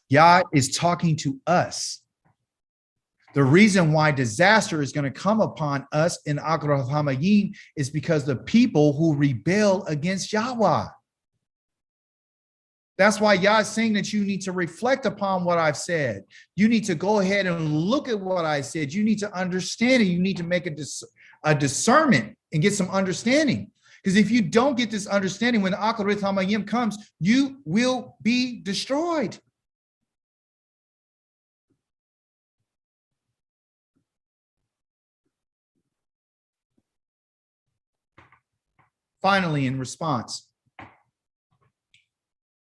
Yah is talking to us. The reason why disaster is going to come upon us in Akarith Hamayim is because the people who rebel against Yahweh. That's why Yah is saying that you need to reflect upon what I've said. You need to go ahead and look at what I said. You need to understand it. You need to make a discernment and get some understanding. Because if you don't get this understanding, when the Akarith Hamayim comes, you will be destroyed. Finally, in response,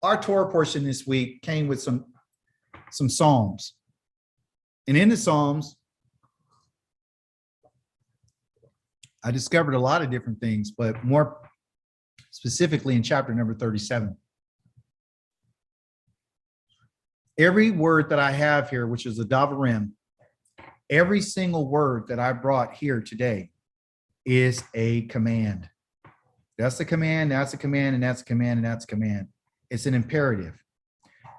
our Torah portion this week came with some Psalms. And in the Psalms, I discovered a lot of different things, but more specifically in chapter number 37. Every word that I have here, which is a Devarim, every single word that I brought here today is a command. That's the command, that's a command, and that's a command, and that's a command. It's an imperative.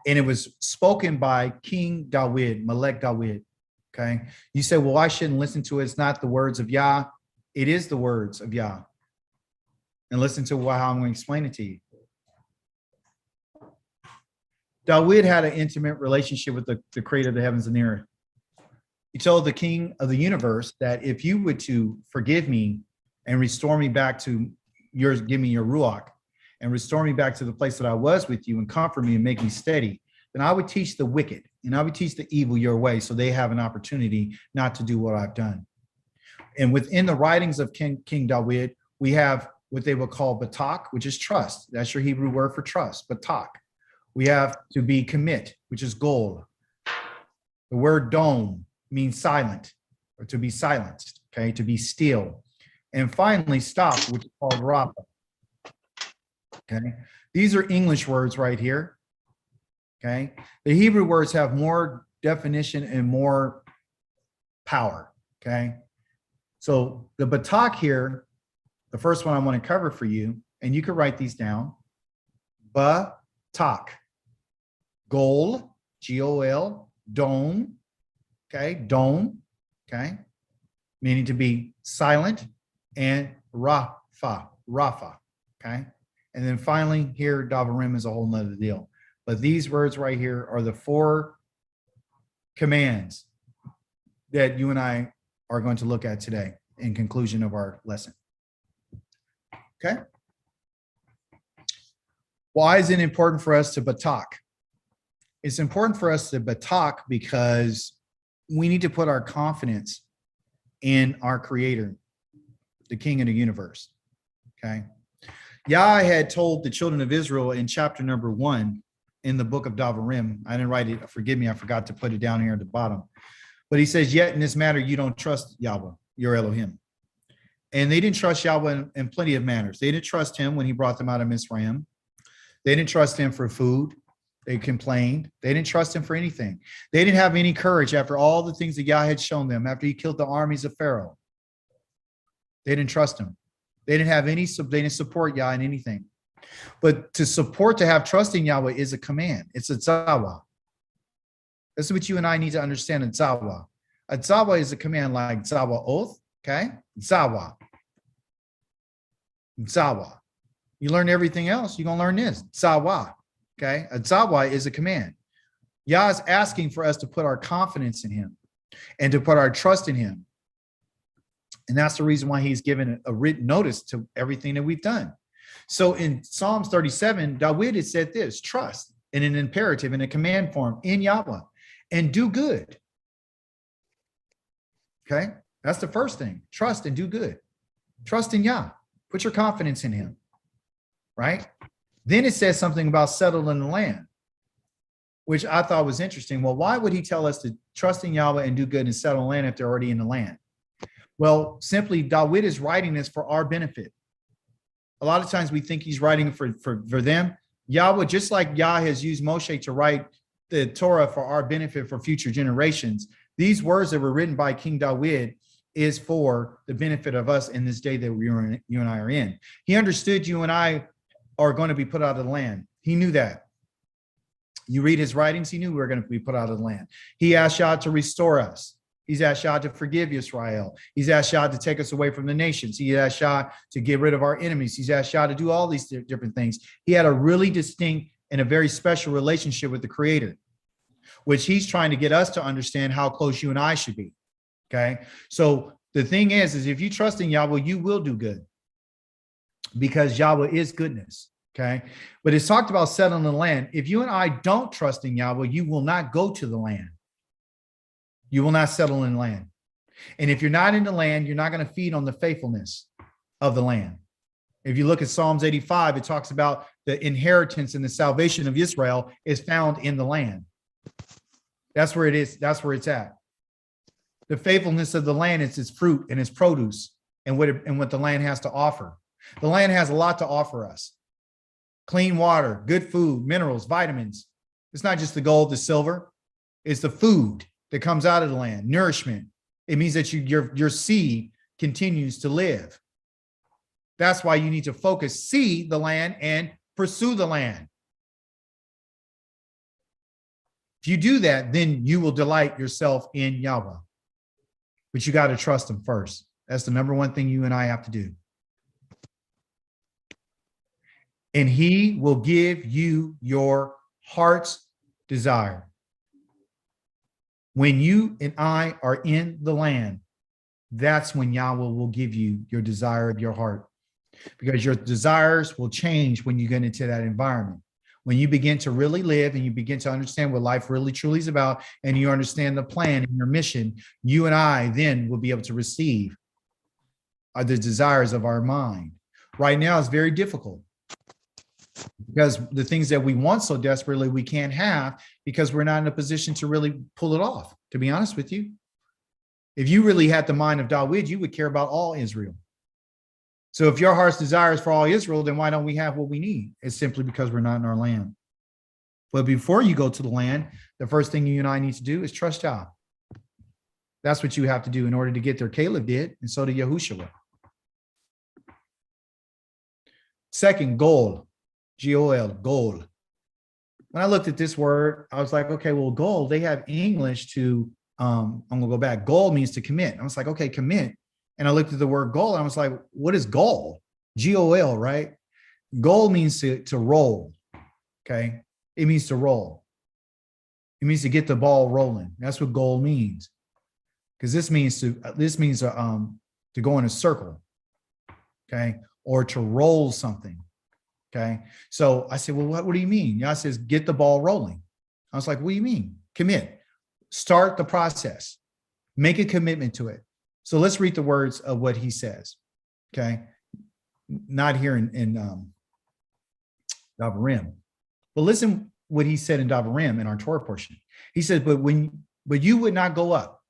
And it was spoken by King David, Melech David. Okay. You say, well, I shouldn't listen to it. It's not the words of Yah. It is the words of Yah. And listen to how I'm going to explain it to you. David had an intimate relationship with the creator of the heavens and the earth. He told the king of the universe that if you would to forgive me and restore me back to yours, give me your ruach and restore me back to the place that I was with you and comfort me and make me steady, then I would teach the wicked and I would teach the evil your way so they have an opportunity not to do what I've done. And within the writings of King David, we have what they would call batak, which is trust. That's your Hebrew word for trust, batak. We have to be commit, which is gold. The word dome means silent or to be silenced, okay, to be still. And finally, stop, which is called rafa. Okay, these are English words right here. Okay, the Hebrew words have more definition and more power. Okay, so the batak here, the first one I want to cover for you, and you can write these down. Batak, goal, G-O-L, dome, okay, dome, okay, meaning to be silent, and rafa, okay. And then finally here, davarim is a whole nother deal. But these words right here are the 4 commands that you and I are going to look at today in conclusion of our lesson. Okay. Why is it important for us to batak? It's important for us to batak because we need to put our confidence in our creator, the king of the universe. Okay. Yah had told the children of Israel in chapter number 1 in the book of Davarim. I didn't write it. Forgive me. I forgot to put it down here at the bottom. But he says, yet in this matter, you don't trust Yahweh, your Elohim. And they didn't trust Yahweh in plenty of manners. They didn't trust him when he brought them out of Mizraim. They didn't trust him for food. They complained. They didn't trust him for anything. They didn't have any courage after all the things that Yah had shown them, after he killed the armies of Pharaoh. They didn't trust him. They didn't have any, they didn't support Yah in anything. But to support, to have trust in Yahweh is a command. It's a tzawa. That's what you and I need to understand, a tzawa. A tzawa is a command like tzawa oath, okay? Tzawa. Tzawa. You learn everything else, you're going to learn this. Tzawa, okay? A tzawa is a command. Yah is asking for us to put our confidence in him and to put our trust in him. And that's the reason why he's given a written notice to everything that we've done. So in Psalms 37, David has said this: trust in an imperative, in a command form in Yahweh, and do good. Okay, that's the first thing. Trust and do good. Trust in Yah. Put your confidence in him. Right? Then it says something about settle in the land, which I thought was interesting. Well, why would he tell us to trust in Yahweh and do good and settle in the land if they're already in the land? Well, simply, David is writing this for our benefit. A lot of times we think he's writing for them. Yahweh, just like Yah has used Moshe to write the Torah for our benefit for future generations, these words that were written by King David is for the benefit of us in this day that you and I are in. He understood you and I are going to be put out of the land. He knew that. You read his writings, he knew we were going to be put out of the land. He asked Yah to restore us. He's asked Yah to forgive Israel. He's asked Yah to take us away from the nations. He asked Yah to get rid of our enemies. He's asked Yah to do all these different things. He had a really distinct and a very special relationship with the Creator, which he's trying to get us to understand how close you and I should be. Okay. So the thing is if you trust in Yahweh, you will do good because Yahweh is goodness. Okay. But it's talked about settling the land. If you and I don't trust in Yahweh, you will not go to the land. You will not settle in land. And if you're not in the land, you're not going to feed on the faithfulness of the land. If you look at Psalms 85, it talks about the inheritance and the salvation of Israel is found in the land. That's where it is. That's where it's at. The faithfulness of the land is its fruit and its produce and what the land has to offer. The land has a lot to offer us. Clean water, good food, minerals, vitamins. It's not just the gold, the silver. It's the food that comes out of the land, nourishment. It means that your seed continues to live. That's why you need to focus, see the land and pursue the land. If you do that, then you will delight yourself in Yahweh. But you got to trust him first. That's the number one thing you and I have to do. And he will give you your heart's desire. When you and I are in the land, that's when Yahweh will give you your desire of your heart, because your desires will change when you get into that environment. When you begin to really live and you begin to understand what life really truly is about, and you understand the plan and your mission, you and I then will be able to receive the desires of our mind. Right now, it's very difficult because the things that we want so desperately we can't have, because we're not in a position to really pull it off, to be honest with you. If you really had the mind of David, you would care about all Israel. So if your heart's desire is for all Israel, then why don't we have what we need? It's simply because we're not in our land. But before you go to the land, the first thing you and I need to do is trust Yah. That's what you have to do in order to get there. Caleb did, and so did Yahushua. Second, gold, G-O-L, gold. When I looked at this word, I was like, okay, well, gold, they have English to, I'm going to go back. Gold means to commit. I was like, okay, commit. And I looked at the word goal, and I was like, what is goal? G-O-L, right? Goal means to roll, okay? It means to roll. It means to get the ball rolling. That's what goal means. Because this means to go in a circle, okay? Or to roll something, okay? So I said, well, what do you mean? Yah says, get the ball rolling. I was like, what do you mean? Commit. Start the process. Make a commitment to it. So let's read the words of what he says, okay? Not here in Davarim, but listen what he said in Davarim in our Torah portion. He said, but you would not go up.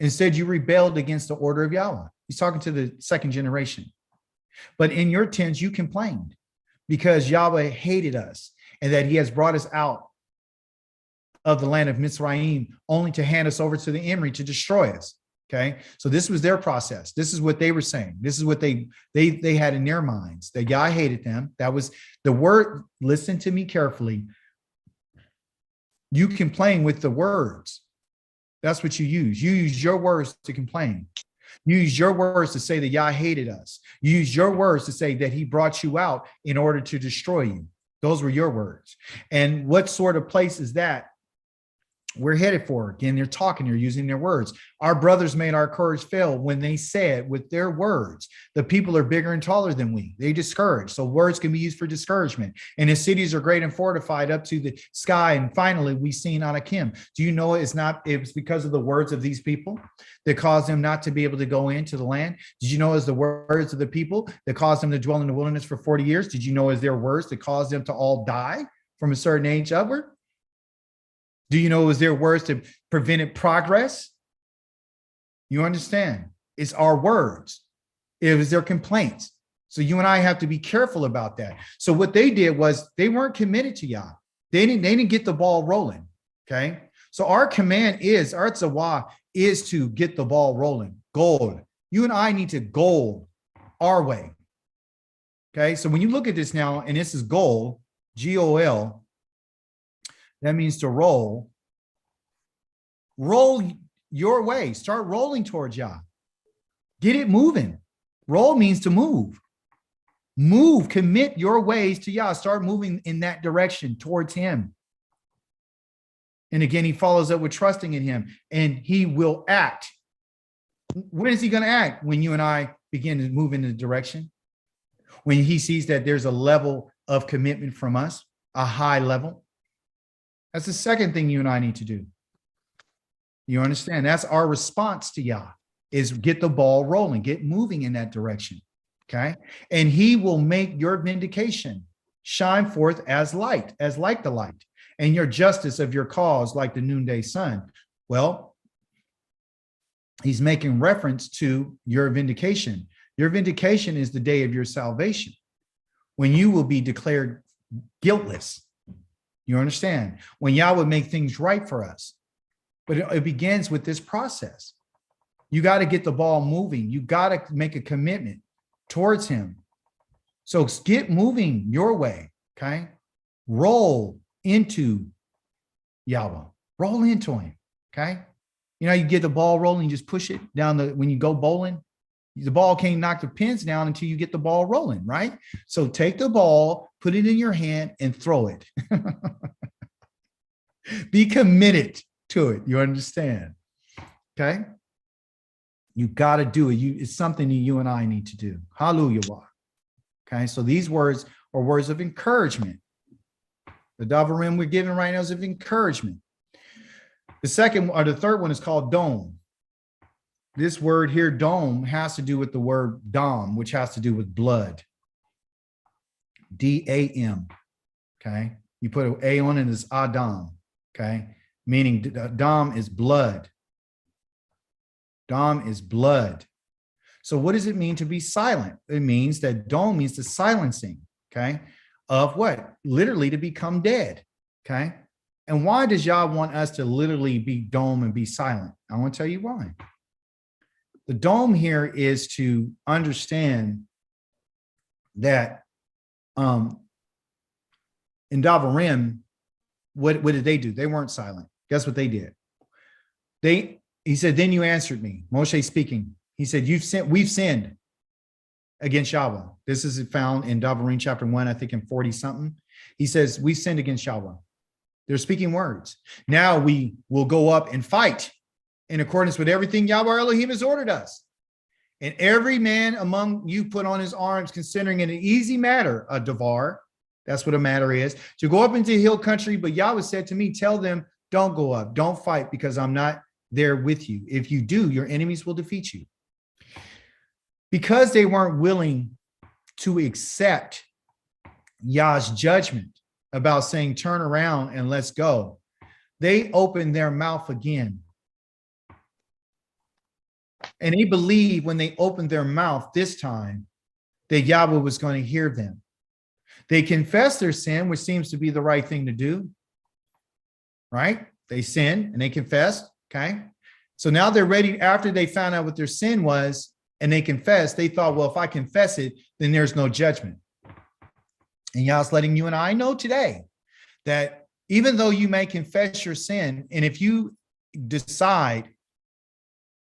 Instead, you rebelled against the order of Yahweh. He's talking to the second generation. But in your tents, you complained because Yahweh hated us and that he has brought us out of the land of Mitzrayim only to hand us over to the Emry to destroy us. Okay, so this was their process. This is what they were saying. This is what they had in their minds, that Yah hated them. That was the word. Listen to me carefully. You complain with the words. That's what you use. You use your words to complain. You use your words to say that Yah hated us. You use your words to say that he brought you out in order to destroy you. Those were your words. And what sort of place is that we're headed for? Again, they're talking, they're using their words. Our brothers made our courage fail when they said with their words, the people are bigger and taller than we. They discourage. So words can be used for discouragement. And his cities are great and fortified up to the sky. And finally, we seen Anakim. Do you know it was because of the words of these people that caused them not to be able to go into the land? Did you know it was the words of the people that caused them to dwell in the wilderness for 40 years? Did you know it was their words that caused them to all die from a certain age upward? Do you know it was their words that prevented progress? You understand? It's our words. It was their complaints. So you and I have to be careful about that. So what they did was they weren't committed to Yah. They didn't get the ball rolling. Okay. So our command is, our tzawah is to get the ball rolling. Gold. You and I need to goal our way. Okay. So when you look at this now, and this is goal, G-O-L, that means to roll. Roll your way. Start rolling towards Yah. Get it moving. Roll means to move. Move. Commit your ways to Yah. Start moving in that direction towards him. And again, he follows up with trusting in him, and he will act. When is he going to act? When you and I begin to move in the direction. When he sees that there's a level of commitment from us, a high level. That's the second thing you and I need to do. You understand? That's our response to Yah, is get the ball rolling, get moving in that direction. Okay. And he will make your vindication shine forth as light, as like the light, and your justice of your cause like the noonday sun. Well, he's making reference to your vindication. Your vindication is the day of your salvation, when you will be declared guiltless. You understand? When Yah would make things right for us. But it begins with this process. You got to get the ball moving. You got to make a commitment towards him. So get moving your way, okay? Roll into Yahweh. Roll into him, okay? You know, you get the ball rolling, you just push it down when you go bowling, the ball can't knock the pins down until you get the ball rolling, right? So take the ball, put it in your hand, and throw it. Be committed to it. You understand? Okay. You got to do it. It's something that you and I need to do. Hallelujah. Okay. So these words are words of encouragement. The Davarim we're giving right now is of encouragement. The second or the third one is called dome. This word here, dome, has to do with the word dam, which has to do with blood. D-A-M. Okay. You put an A on it, it's Adam. Okay. Meaning dam is blood. Dam is blood. So what does it mean to be silent? It means that dome means the silencing. Okay. Of what? Literally to become dead. Okay. And why does Yah want us to literally be dome and be silent? I want to tell you why. The dome here is to understand that in Davarim, what did they do? They weren't silent. Guess what they did? He said, then you answered me. Moshe speaking. He said, we've sinned against Yahweh. This is found in Davarim chapter 1, I think in 40 something. He says, we sinned against Yahweh. They're speaking words. Now we will go up and fight in accordance with everything Yahweh Elohim has ordered us. And every man among you put on his arms, considering it an easy matter, a davar. That's what a matter is, to go up into hill country. But Yahweh said to me, tell them, don't go up, don't fight, because I'm not there with you. If you do, your enemies will defeat you. Because they weren't willing to accept Yah's judgment about saying, turn around and let's go, they opened their mouth again. And they believed when they opened their mouth this time that Yahweh was going to hear them. They confessed their sin, which seems to be the right thing to do, right? They sinned and they confessed, okay? So now they're ready. After they found out what their sin was and they confessed, they thought, well, if I confess it, then there's no judgment. And Yah's letting you and I know today that even though you may confess your sin, and if you decide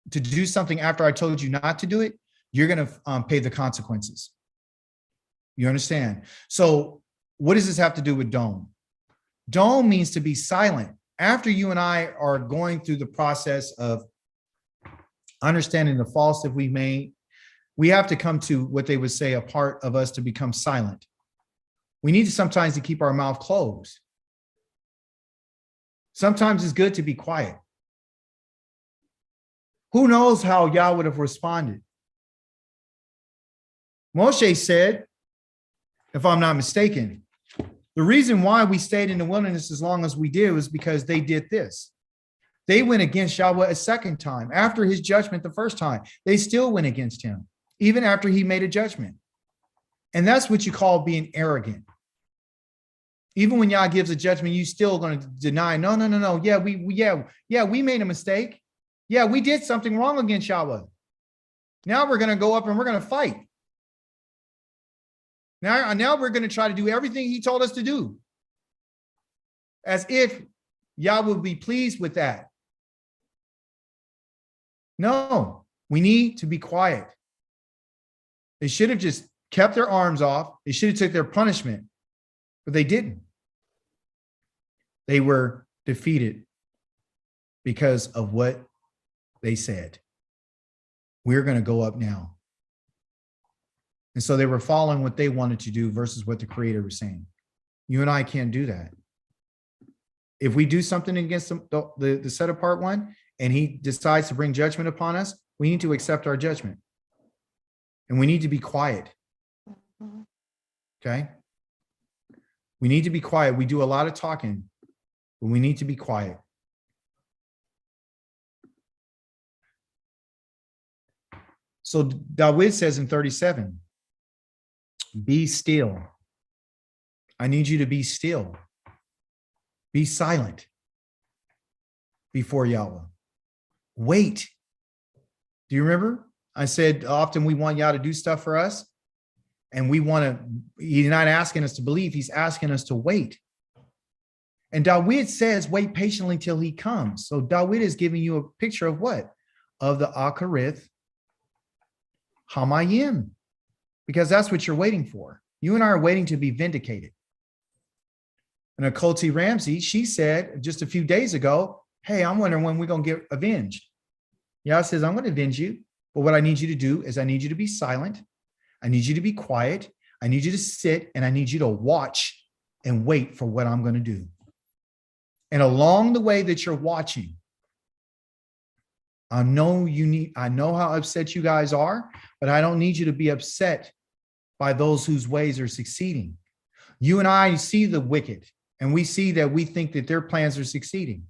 to do something after I told you not to do it, you're going to pay the consequences. You understand? So what does this have to do with dome? Dome means to be silent. After you and I are going through the process of understanding the faults that we made, we have to come to what they would say a part of us to become silent. We need to sometimes to keep our mouth closed. Sometimes it's good to be quiet. Who knows how Yah would have responded? Moshe said, if I'm not mistaken, the reason why we stayed in the wilderness as long as we did was because they did this. They went against Yahweh a second time. After his judgment the first time, they still went against him, even after he made a judgment. And that's what you call being arrogant. Even when Yah gives a judgment, you still going to deny. No. Yeah, we made a mistake. Yeah, we did something wrong against Yahweh. Now we're going to go up and we're going to fight. Now we're going to try to do everything he told us to do. As if Yah would be pleased with that. No, we need to be quiet. They should have just kept their arms off. They should have took their punishment, but they didn't. They were defeated because of what they said. We're going to go up now. And so they were following what they wanted to do versus what the Creator was saying. You and I can't do that. If we do something against the set apart one, and he decides to bring judgment upon us, we need to accept our judgment. And we need to be quiet. Okay? We need to be quiet. We do a lot of talking, but we need to be quiet. So David says in 37, be still. I need you to be still. Be silent before Yahweh. Wait. Do you remember? I said often we want Yah to do stuff for us, and we want to, he's not asking us to believe, he's asking us to wait. And David says, wait patiently till he comes. So David is giving you a picture of what? Of the Akarith Hamayim, because that's what you're waiting for. You and I are waiting to be vindicated. And Akolti Ramsey, she said just a few days ago, hey, I'm wondering when we're going to get avenged. Yah says, I'm going to avenge you. But what I need you to do is I need you to be silent. I need you to be quiet. I need you to sit, and I need you to watch and wait for what I'm going to do. And along the way that you're watching, I know how upset you guys are, but I don't need you to be upset by those whose ways are succeeding. You and I see the wicked, and we see that we think that their plans are succeeding.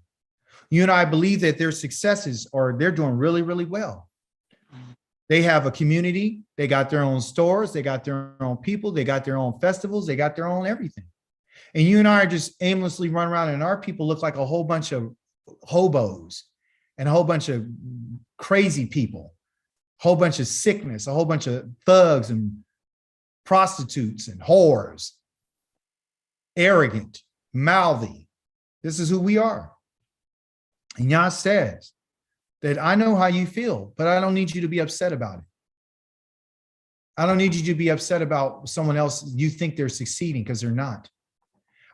You and I believe that their successes they're doing really, really well. They have a community. They got their own stores. They got their own people. They got their own festivals. They got their own everything. And you and I are just aimlessly run around, and our people look like a whole bunch of hobos and a whole bunch of crazy people, a whole bunch of sickness, a whole bunch of thugs and prostitutes and whores, arrogant, mouthy. This is who we are. And Yah says that I know how you feel, but I don't need you to be upset about it. I don't need you to be upset about someone else. You think they're succeeding, because they're not.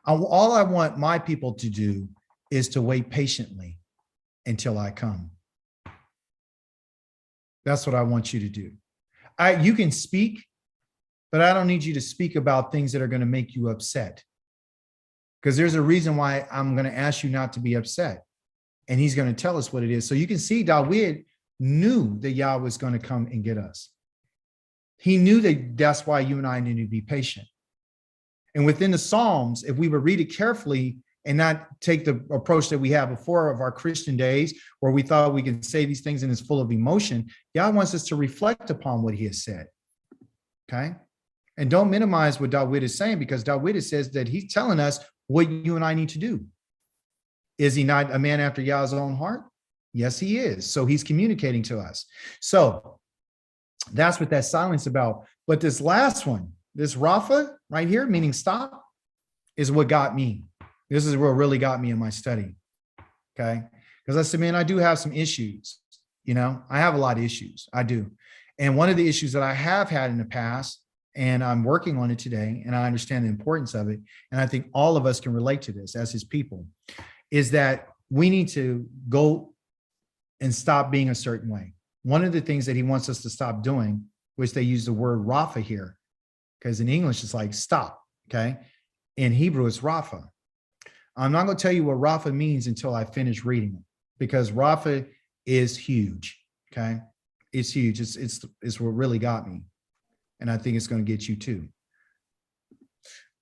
All I want my people to do is to wait patiently until I come. That's what I want you to do. You can speak, but I don't need you to speak about things that are going to make you upset. Because there's a reason why I'm going to ask you not to be upset. And he's going to tell us what it is. So you can see David knew that Yah was going to come and get us. He knew that that's why you and I need to be patient. And within the Psalms, if we would read it carefully and not take the approach that we had before of our Christian days, where we thought we could say these things and it's full of emotion, Yah wants us to reflect upon what he has said. Okay? And don't minimize what David is saying, because David says that he's telling us what you and I need to do. Is he not a man after Yah's own heart? Yes, he is. So he's communicating to us. So that's what that silence is about. But this last one, this Rapha right here, meaning stop, is what got me. This is what really got me in my study. Okay. Because I said, man, I do have some issues. You know, I have a lot of issues. I do. And one of the issues that I have had in the past, and I'm working on it today, and I understand the importance of it, and I think all of us can relate to this as his people, is that we need to go and stop being a certain way. One of the things that he wants us to stop doing, which they use the word Rapha here, because in English it's like stop, okay? In Hebrew it's Rapha. I'm not going to tell you what Rapha means until I finish reading it, because Rapha is huge, okay? It's huge. It's what really got me, and I think it's going to get you too.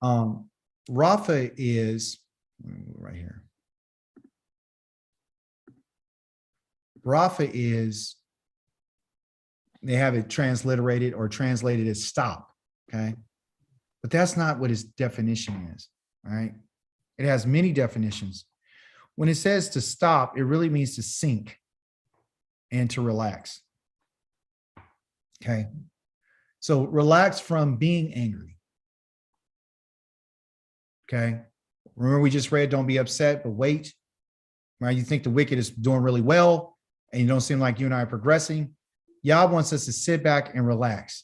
Rapha is right here. Rapha is, they have it transliterated or translated as stop, okay? But that's not what his definition is, all right? It has many definitions. When it says to stop, it really means to sink and to relax, okay? So relax from being angry, okay? Remember we just read, don't be upset, but wait, right? You think the wicked is doing really well, and you don't seem like you and I are progressing. Yah wants us to sit back and relax.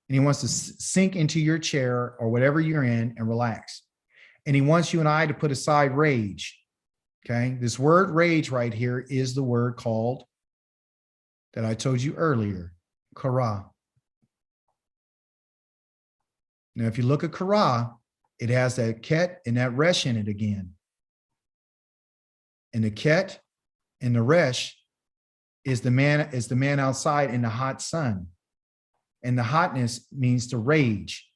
And he wants to sink into your chair or whatever you're in and relax. And he wants you and I to put aside rage. Okay. This word rage right here is the word called, that I told you earlier, kara. Now, if you look at kara, it has that ket and that resh in it again. And the ket and the resh is the man outside in the hot sun. And the hotness means to rage,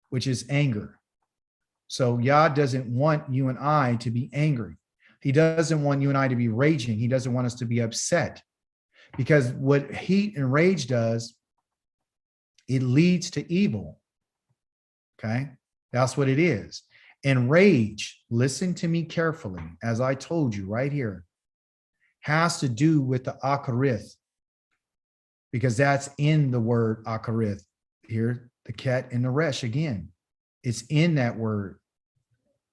which is anger. So Yah doesn't want you and I to be angry. He doesn't want you and I to be raging. He doesn't want us to be upset, because what heat and rage does, it leads to evil. Okay, that's what it is. And rage, listen to me carefully, as I told you right here, has to do with the akarith, because that's in the word akarith here, the ket and the resh again. It's in that word.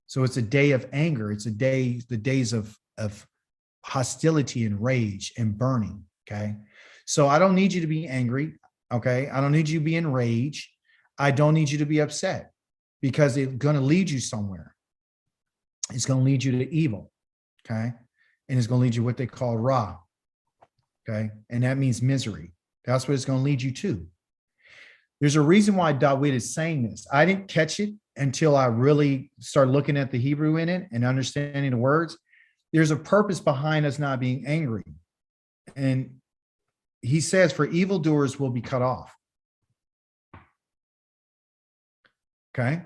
So it's a day of anger. It's the days of hostility and rage and burning. Okay. So I don't need you to be angry. Okay. I don't need you to be in rage. I don't need you to be upset, because it's going to lead you somewhere. It's going to lead you to evil. Okay. And it's going to lead you what they call Ra. Okay. And that means misery. That's what it's going to lead you to. There's a reason why David is saying this. I didn't catch it until I really started looking at the Hebrew in it and understanding the words. There's a purpose behind us not being angry. And he says, for evildoers will be cut off. Okay.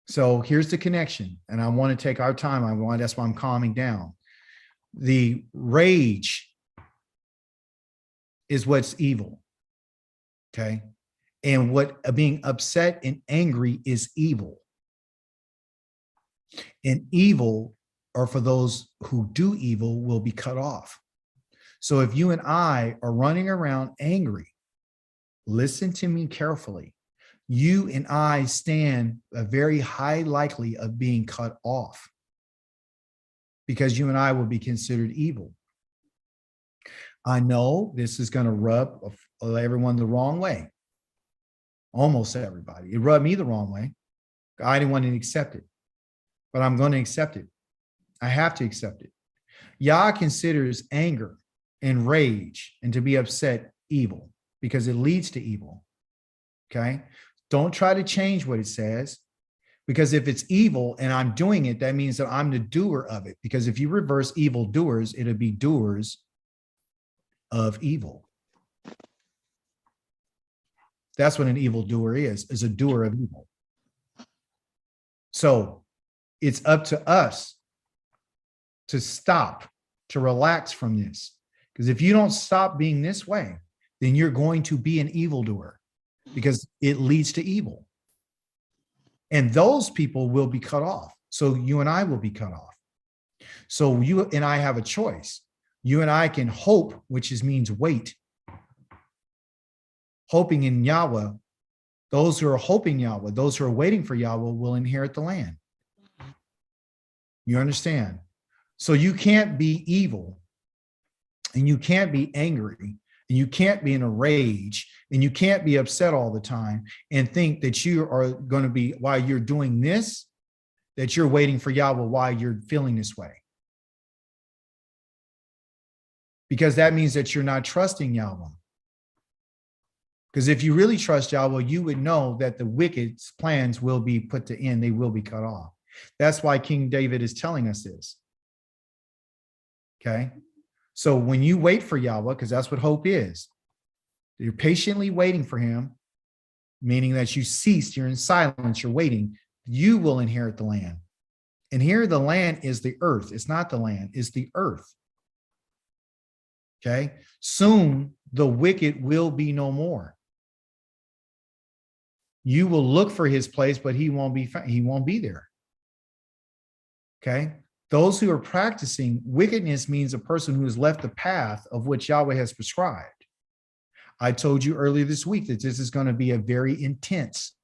So here's the connection. And I want to take our time. That's why I'm calming down. The rage is what's evil. Okay. And what being upset and angry is evil. And evil, or for those who do evil, will be cut off. So if you and I are running around angry, listen to me carefully. You and I stand a very high likely of being cut off, because you and I will be considered evil. I know this is going to rub everyone the wrong way. Almost everybody. It rubbed me the wrong way. I didn't want to accept it, but I'm going to accept it. I have to accept it. Yah considers anger and rage and to be upset evil, because it leads to evil. Okay. Don't try to change what it says, because if it's evil and I'm doing it, that means that I'm the doer of it. Because if you reverse evil doers, it'll be doers of evil. That's what an evil doer is a doer of evil. So it's up to us to stop, to relax from this. Because if you don't stop being this way, then you're going to be an evildoer, because it leads to evil. And those people will be cut off. So you and I will be cut off. So you and I have a choice. You and I can hope, which means wait. Hoping in Yahweh. Those who are hoping Yahweh, those who are waiting for Yahweh, will inherit the land. You understand? So you can't be evil, and you can't be angry, and you can't be in a rage, and you can't be upset all the time and think that you are going to be, while you're doing this, that you're waiting for Yahweh while you're feeling this way. Because that means that you're not trusting Yahweh. Because if you really trust Yahweh, you would know that the wicked's plans will be put to end. They will be cut off. That's why King David is telling us this. Okay. So when you wait for Yahweh, because that's what hope is, you're patiently waiting for him, meaning that you cease, you're in silence, you're waiting, you will inherit the land. And here the land is the earth. It's not the land, it's the earth. Okay. Soon the wicked will be no more. You will look for his place, but he won't be there. Okay. Those who are practicing wickedness means a person who has left the path of which Yahweh has prescribed. I told you earlier this week that this is going to be a very intense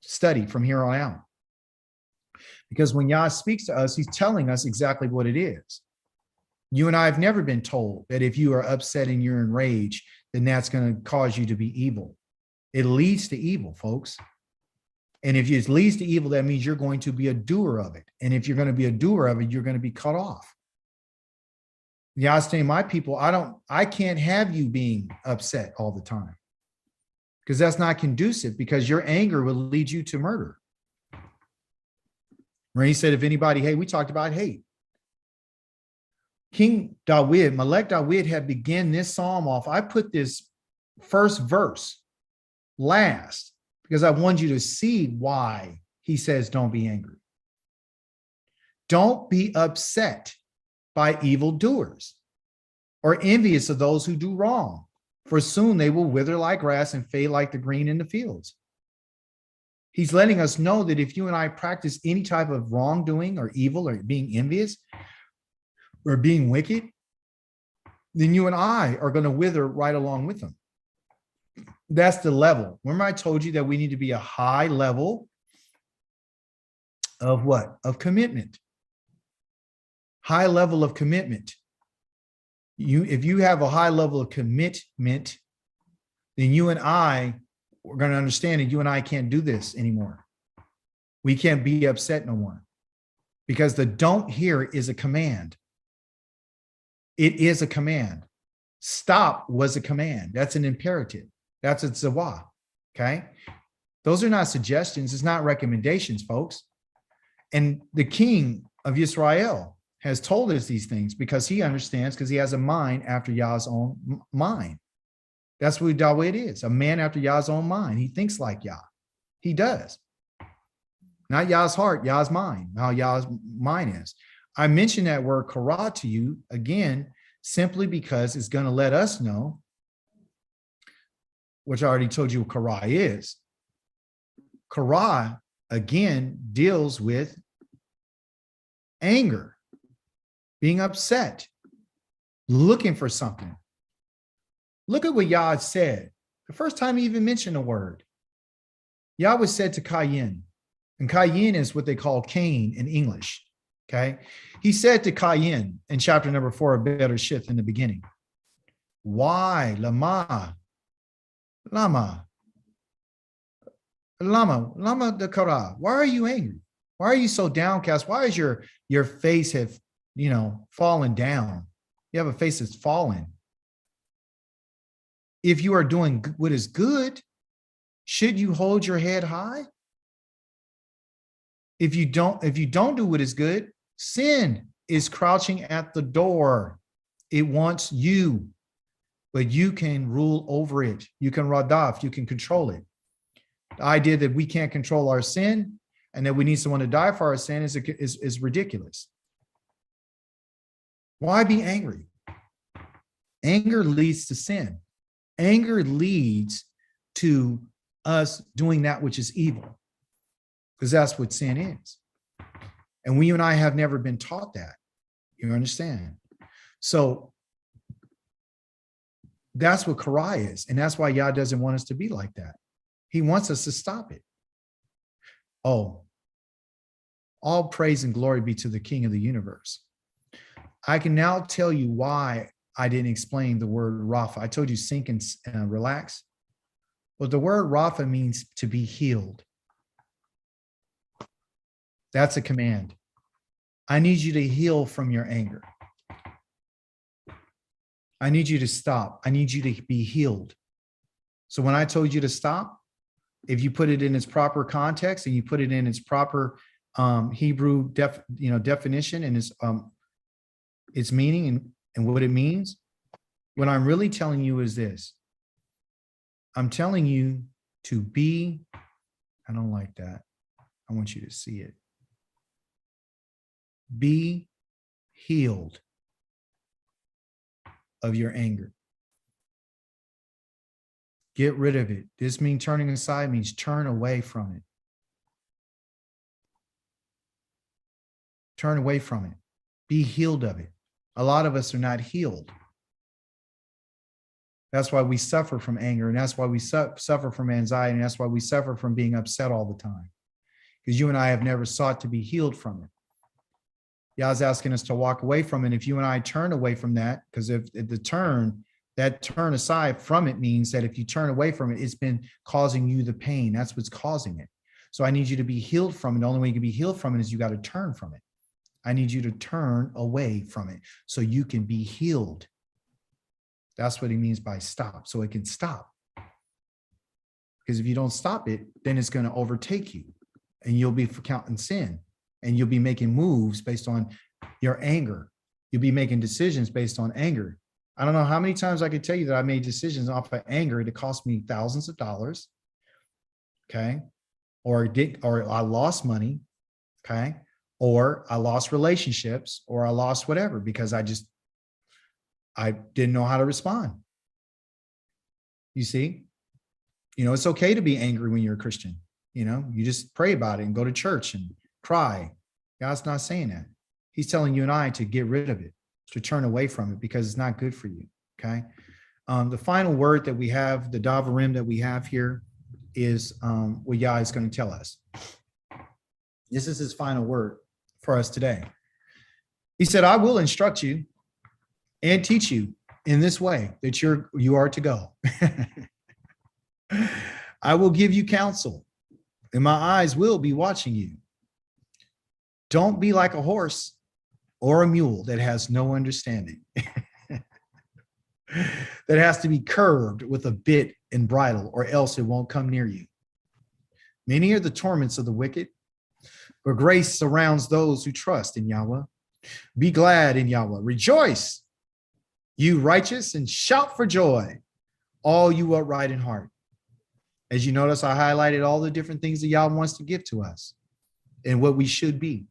study from here on out. Because when Yah speaks to us, he's telling us exactly what it is. You and I have never been told that if you are upset and you're in rage, then that's going to cause you to be evil. It leads to evil, folks. And if it leads to evil, that means you're going to be a doer of it. And if you're going to be a doer of it, you're going to be cut off. Yeah, I was saying, my people, I can't have you being upset all the time, because that's not conducive, because your anger will lead you to murder. Where he said, if anybody, hey, we talked about hate. King David, Melech David, had begun this psalm off. I put this first verse last because I want you to see why he says, don't be angry. Don't be upset by evildoers or envious of those who do wrong, for soon they will wither like grass and fade like the green in the fields. He's letting us know that if you and I practice any type of wrongdoing or evil or being envious or being wicked, then you and I are going to wither right along with them. That's the level. Remember, I told you that we need to be a high level of what? Of commitment. High level of commitment. If you have a high level of commitment, then you and I are going to understand that you and I can't do this anymore. We can't be upset no more, because the don't here is a command. It is a command. Stop was a command. That's an imperative. That's a tzawah. Okay. Those are not suggestions. It's not recommendations, folks. And the king of Israel has told us these things because he understands, because he has a mind after Yah's own mind. That's what Yahweh is, a man after Yah's own mind. He thinks like Yah. He does. Not Yah's heart, Yah's mind, how Yah's mind is. I mentioned that word kara to you again, simply because it's going to let us know, which I already told you what kara is. Kara, again, deals with anger, being upset, looking for something. Look at what Yah said. The first time he even mentioned a word, Yahweh said to Cain, and Cain is what they call Cain in English. Okay. He said to Cain in chapter number 4, a better shift in the beginning. Why? Lama the kara. Why are you angry? Why are you so downcast? Why is your face have, fallen down? You have a face that's fallen. If you are doing what is good, should you hold your head high? If you don't do what is good, sin is crouching at the door. It wants you, but you can rule over it. You can radaf, you can control it. The idea that we can't control our sin and that we need someone to die for our sin is ridiculous. Why be angry? Anger leads to sin. Anger leads to us doing that which is evil, because that's what sin is. And you and I have never been taught that. You understand? So that's what kara is. And that's why Yah doesn't want us to be like that. He wants us to stop it. Oh, all praise and glory be to the King of the universe. I can now tell you why I didn't explain the word Rapha. I told you sink and relax. Well, the word Rapha means to be healed. That's a command. I need you to heal from your anger. I need you to stop. I need you to be healed. So when I told you to stop, if you put it in its proper context and you put it in its proper Hebrew definition and its meaning and what it means, what I'm really telling you is this. I'm telling you to be, I don't like that. I want you to see it. Be healed of your anger. Get rid of it. This means turning aside means turn away from it. Turn away from it. Be healed of it. A lot of us are not healed. That's why we suffer from anger, and that's why we suffer from anxiety, and that's why we suffer from being upset all the time. Because you and I have never sought to be healed from it. Yah's asking us to walk away from it. If you and I turn away from that, because if that turn aside from it means that if you turn away from it, it's been causing you the pain. That's what's causing it. So I need you to be healed from it. The only way you can be healed from it is you got to turn from it. I need you to turn away from it so you can be healed. That's what he means by stop, so it can stop. Because if you don't stop it, then it's going to overtake you and you'll be counting sin and you'll be making moves based on your anger. You'll be making decisions based on anger. I don't know how many times I could tell you that I made decisions off of anger. It cost me thousands of dollars. Okay. Or I lost money. Okay. Or I lost relationships, or I lost whatever because I didn't know how to respond. You see, it's okay to be angry when you're a Christian. You just pray about it and go to church and cry. God's not saying that. He's telling you and I to get rid of it, to turn away from it because it's not good for you. Okay. The final word that we have, the davarim that we have here is what Yah is going to tell us. This is his final word for us today. He said, I will instruct you and teach you in this way that you are to go. I will give you counsel, and my eyes will be watching you. Don't be like a horse or a mule that has no understanding, that has to be curbed with a bit and bridle, or else it won't come near you. Many are the torments of the wicked, but grace surrounds those who trust in Yahweh. Be glad in Yahweh. Rejoice, you righteous, and shout for joy, all you upright in heart. As you notice, I highlighted all the different things that Yahweh wants to give to us and what we should be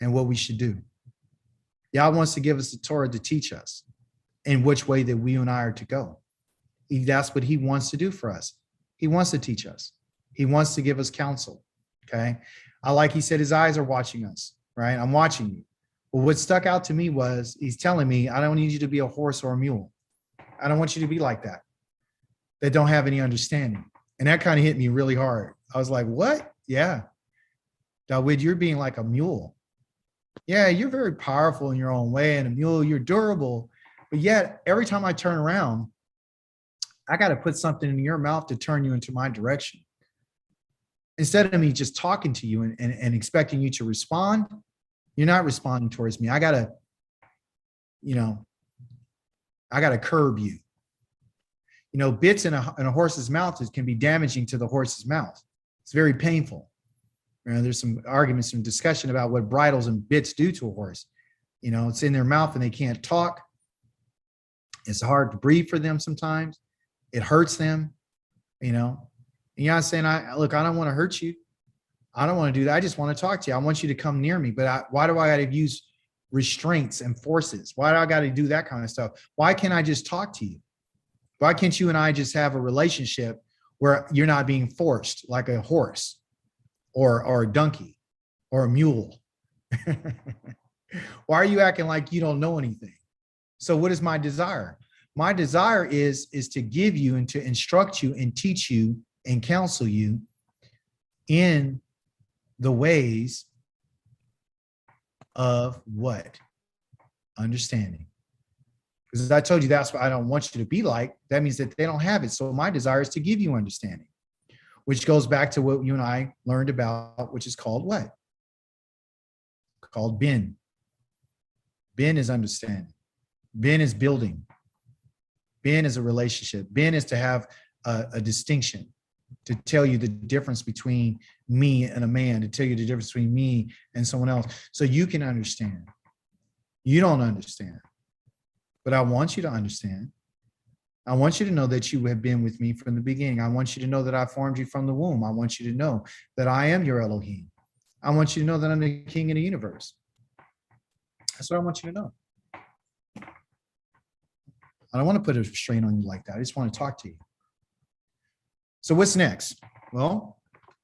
and what we should do. Yahweh wants to give us the Torah to teach us in which way that we and I are to go. That's what he wants to do for us. He wants to teach us. He wants to give us counsel. Okay. Like he said, his eyes are watching us, right? I'm watching you. But what stuck out to me was he's telling me, I don't need you to be a horse or a mule. I don't want you to be like that don't have any understanding. And that kind of hit me really hard. I was like, what? Yeah. David, you're being like a mule. Yeah, you're very powerful in your own way. And a mule, you're durable. But yet, every time I turn around, I got to put something in your mouth to turn you into my direction. Instead of me just talking to you and expecting you to respond, you're not responding towards me. I got to curb you. Bits in a horse's mouth can be damaging to the horse's mouth. It's very painful. There's some arguments, some discussion about what bridles and bits do to a horse. It's in their mouth and they can't talk. It's hard to breathe for them sometimes. It hurts them, And I'm saying, I don't want to hurt you. I don't want to do that. I just want to talk to you. I want you to come near me. But why do I got to use restraints and forces? Why do I got to do that kind of stuff? Why can't I just talk to you? Why can't you and I just have a relationship where you're not being forced like a horse or a donkey or a mule? Why are you acting like you don't know anything? So what is my desire? My desire is to give you and to instruct you and teach you and counsel you in the ways of what? Understanding. Because I told you that's what I don't want you to be like. That means that they don't have it. So my desire is to give you understanding, which goes back to what you and I learned about, which is called what? Called bin. Bin is understanding. Bin is building. Bin is a relationship. Bin is to have a distinction, to tell you the difference between me and a man, to tell you the difference between me and someone else, so you can understand. You don't understand, but I want you to understand. I want you to know that you have been with me from the beginning. I want you to know that I formed you from the womb. I want you to know that I am your Elohim. I want you to know that I'm the king of the universe. That's what I want you to know. I don't want to put a strain on you like that. I just want to talk to you. So what's next? Well,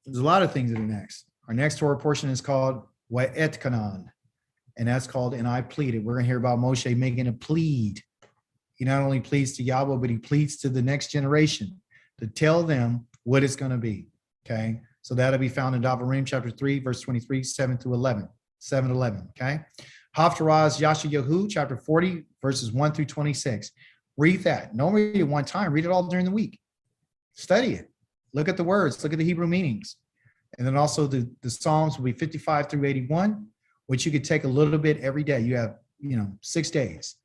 there's a lot of things that are next. Our next Torah portion is called Wa'et Kanan, and that's called And I Pleaded. We're going to hear about Moshe making a plead. He not only pleads to Yahweh, but he pleads to the next generation to tell them what it's going to be. Okay, so that'll be found in Devarim chapter 3, verse 23, 7 to 11. Okay, Haftarah is Yashayahu chapter 40, verses 1 through 26. Read that. Don't read it one time. Read it all during the week. Study it. Look at the words. Look at the Hebrew meanings. And then also the Psalms will be 55 through 81, which you could take a little bit every day. You have, 6 days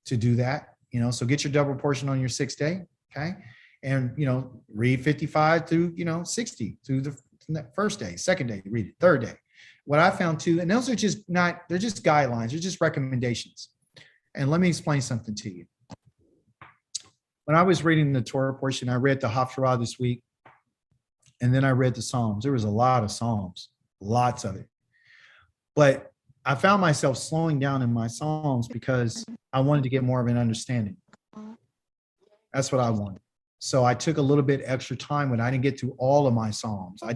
to do that. So get your double portion on your 6th day. Okay. And, read 55 through, 60 through the first day, second day, read it, third day. What I found too, and those are they're just guidelines. They're just recommendations. And let me explain something to you. When I was reading the Torah portion, I read the Haftarah this week, and then I read the Psalms. There was a lot of Psalms, lots of it. But I found myself slowing down in my Psalms because I wanted to get more of an understanding. That's what I wanted. So I took a little bit extra time when I didn't get through all of my Psalms. I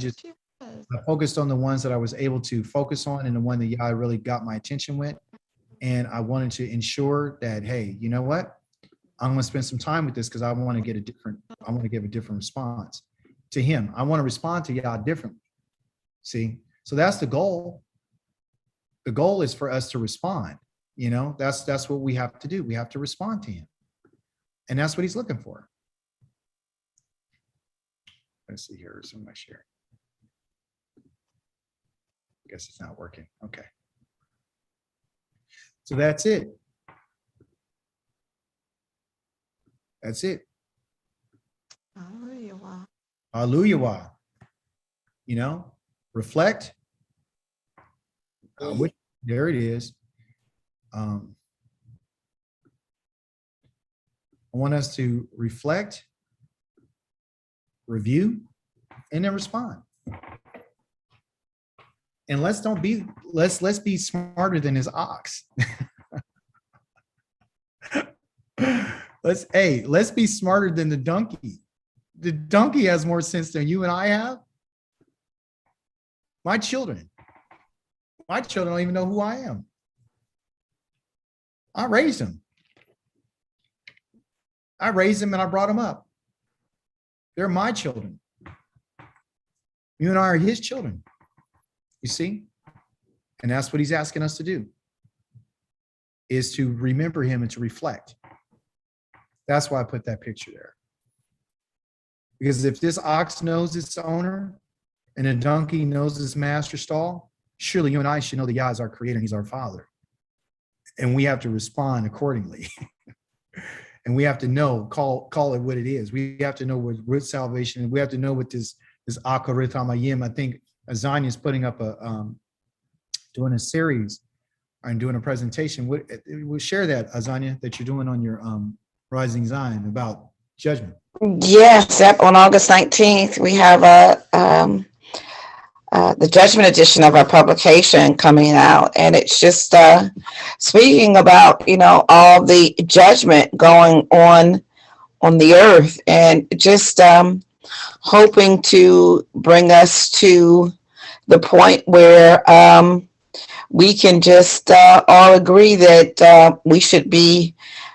focused on the ones that I was able to focus on and the one that Yah really got my attention with. And I wanted to ensure that, hey, you know what? I'm going to spend some time with this because I want to give a different response to him. I want to respond to Yah differently. See? So that's the goal. The goal is for us to respond. That's what we have to do. We have to respond to him. And that's what he's looking for. Let's see here. Some of my share. guess it's not working. Okay. So that's it. That's it. Hallelujah. You know, reflect. There it is. I want us to reflect, review, and then respond. And let's be smarter than his ox. Let's be smarter than the donkey. The donkey has more sense than you and I have. My children don't even know who I am. I raised them. And I brought them up. They're my children. You and I are his children. You see? And that's what he's asking us to do, is to remember him and to reflect. That's why I put that picture there. Because if this ox knows its owner and a donkey knows its master stall, surely you and I should know that Yah is our creator and he's our father. And we have to respond accordingly. And we have to know, call it what it is. We have to know what root salvation, and we have to know what this Akarit Hamayim. I think Azania is putting up doing a series and doing a presentation. We'll share that, Azania, that you're doing on your Rising Zion about judgment. Yes, on August 19th, we have the judgment edition of our publication coming out, and it's just speaking about, all the judgment going on the earth, and just hoping to bring us to the point where we can just all agree that we should be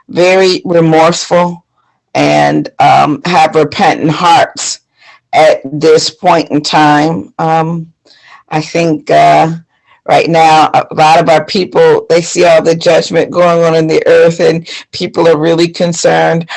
very remorseful and have repentant hearts at this point in time. I think right now, a lot of our people, they see all the judgment going on in the earth, and people are really concerned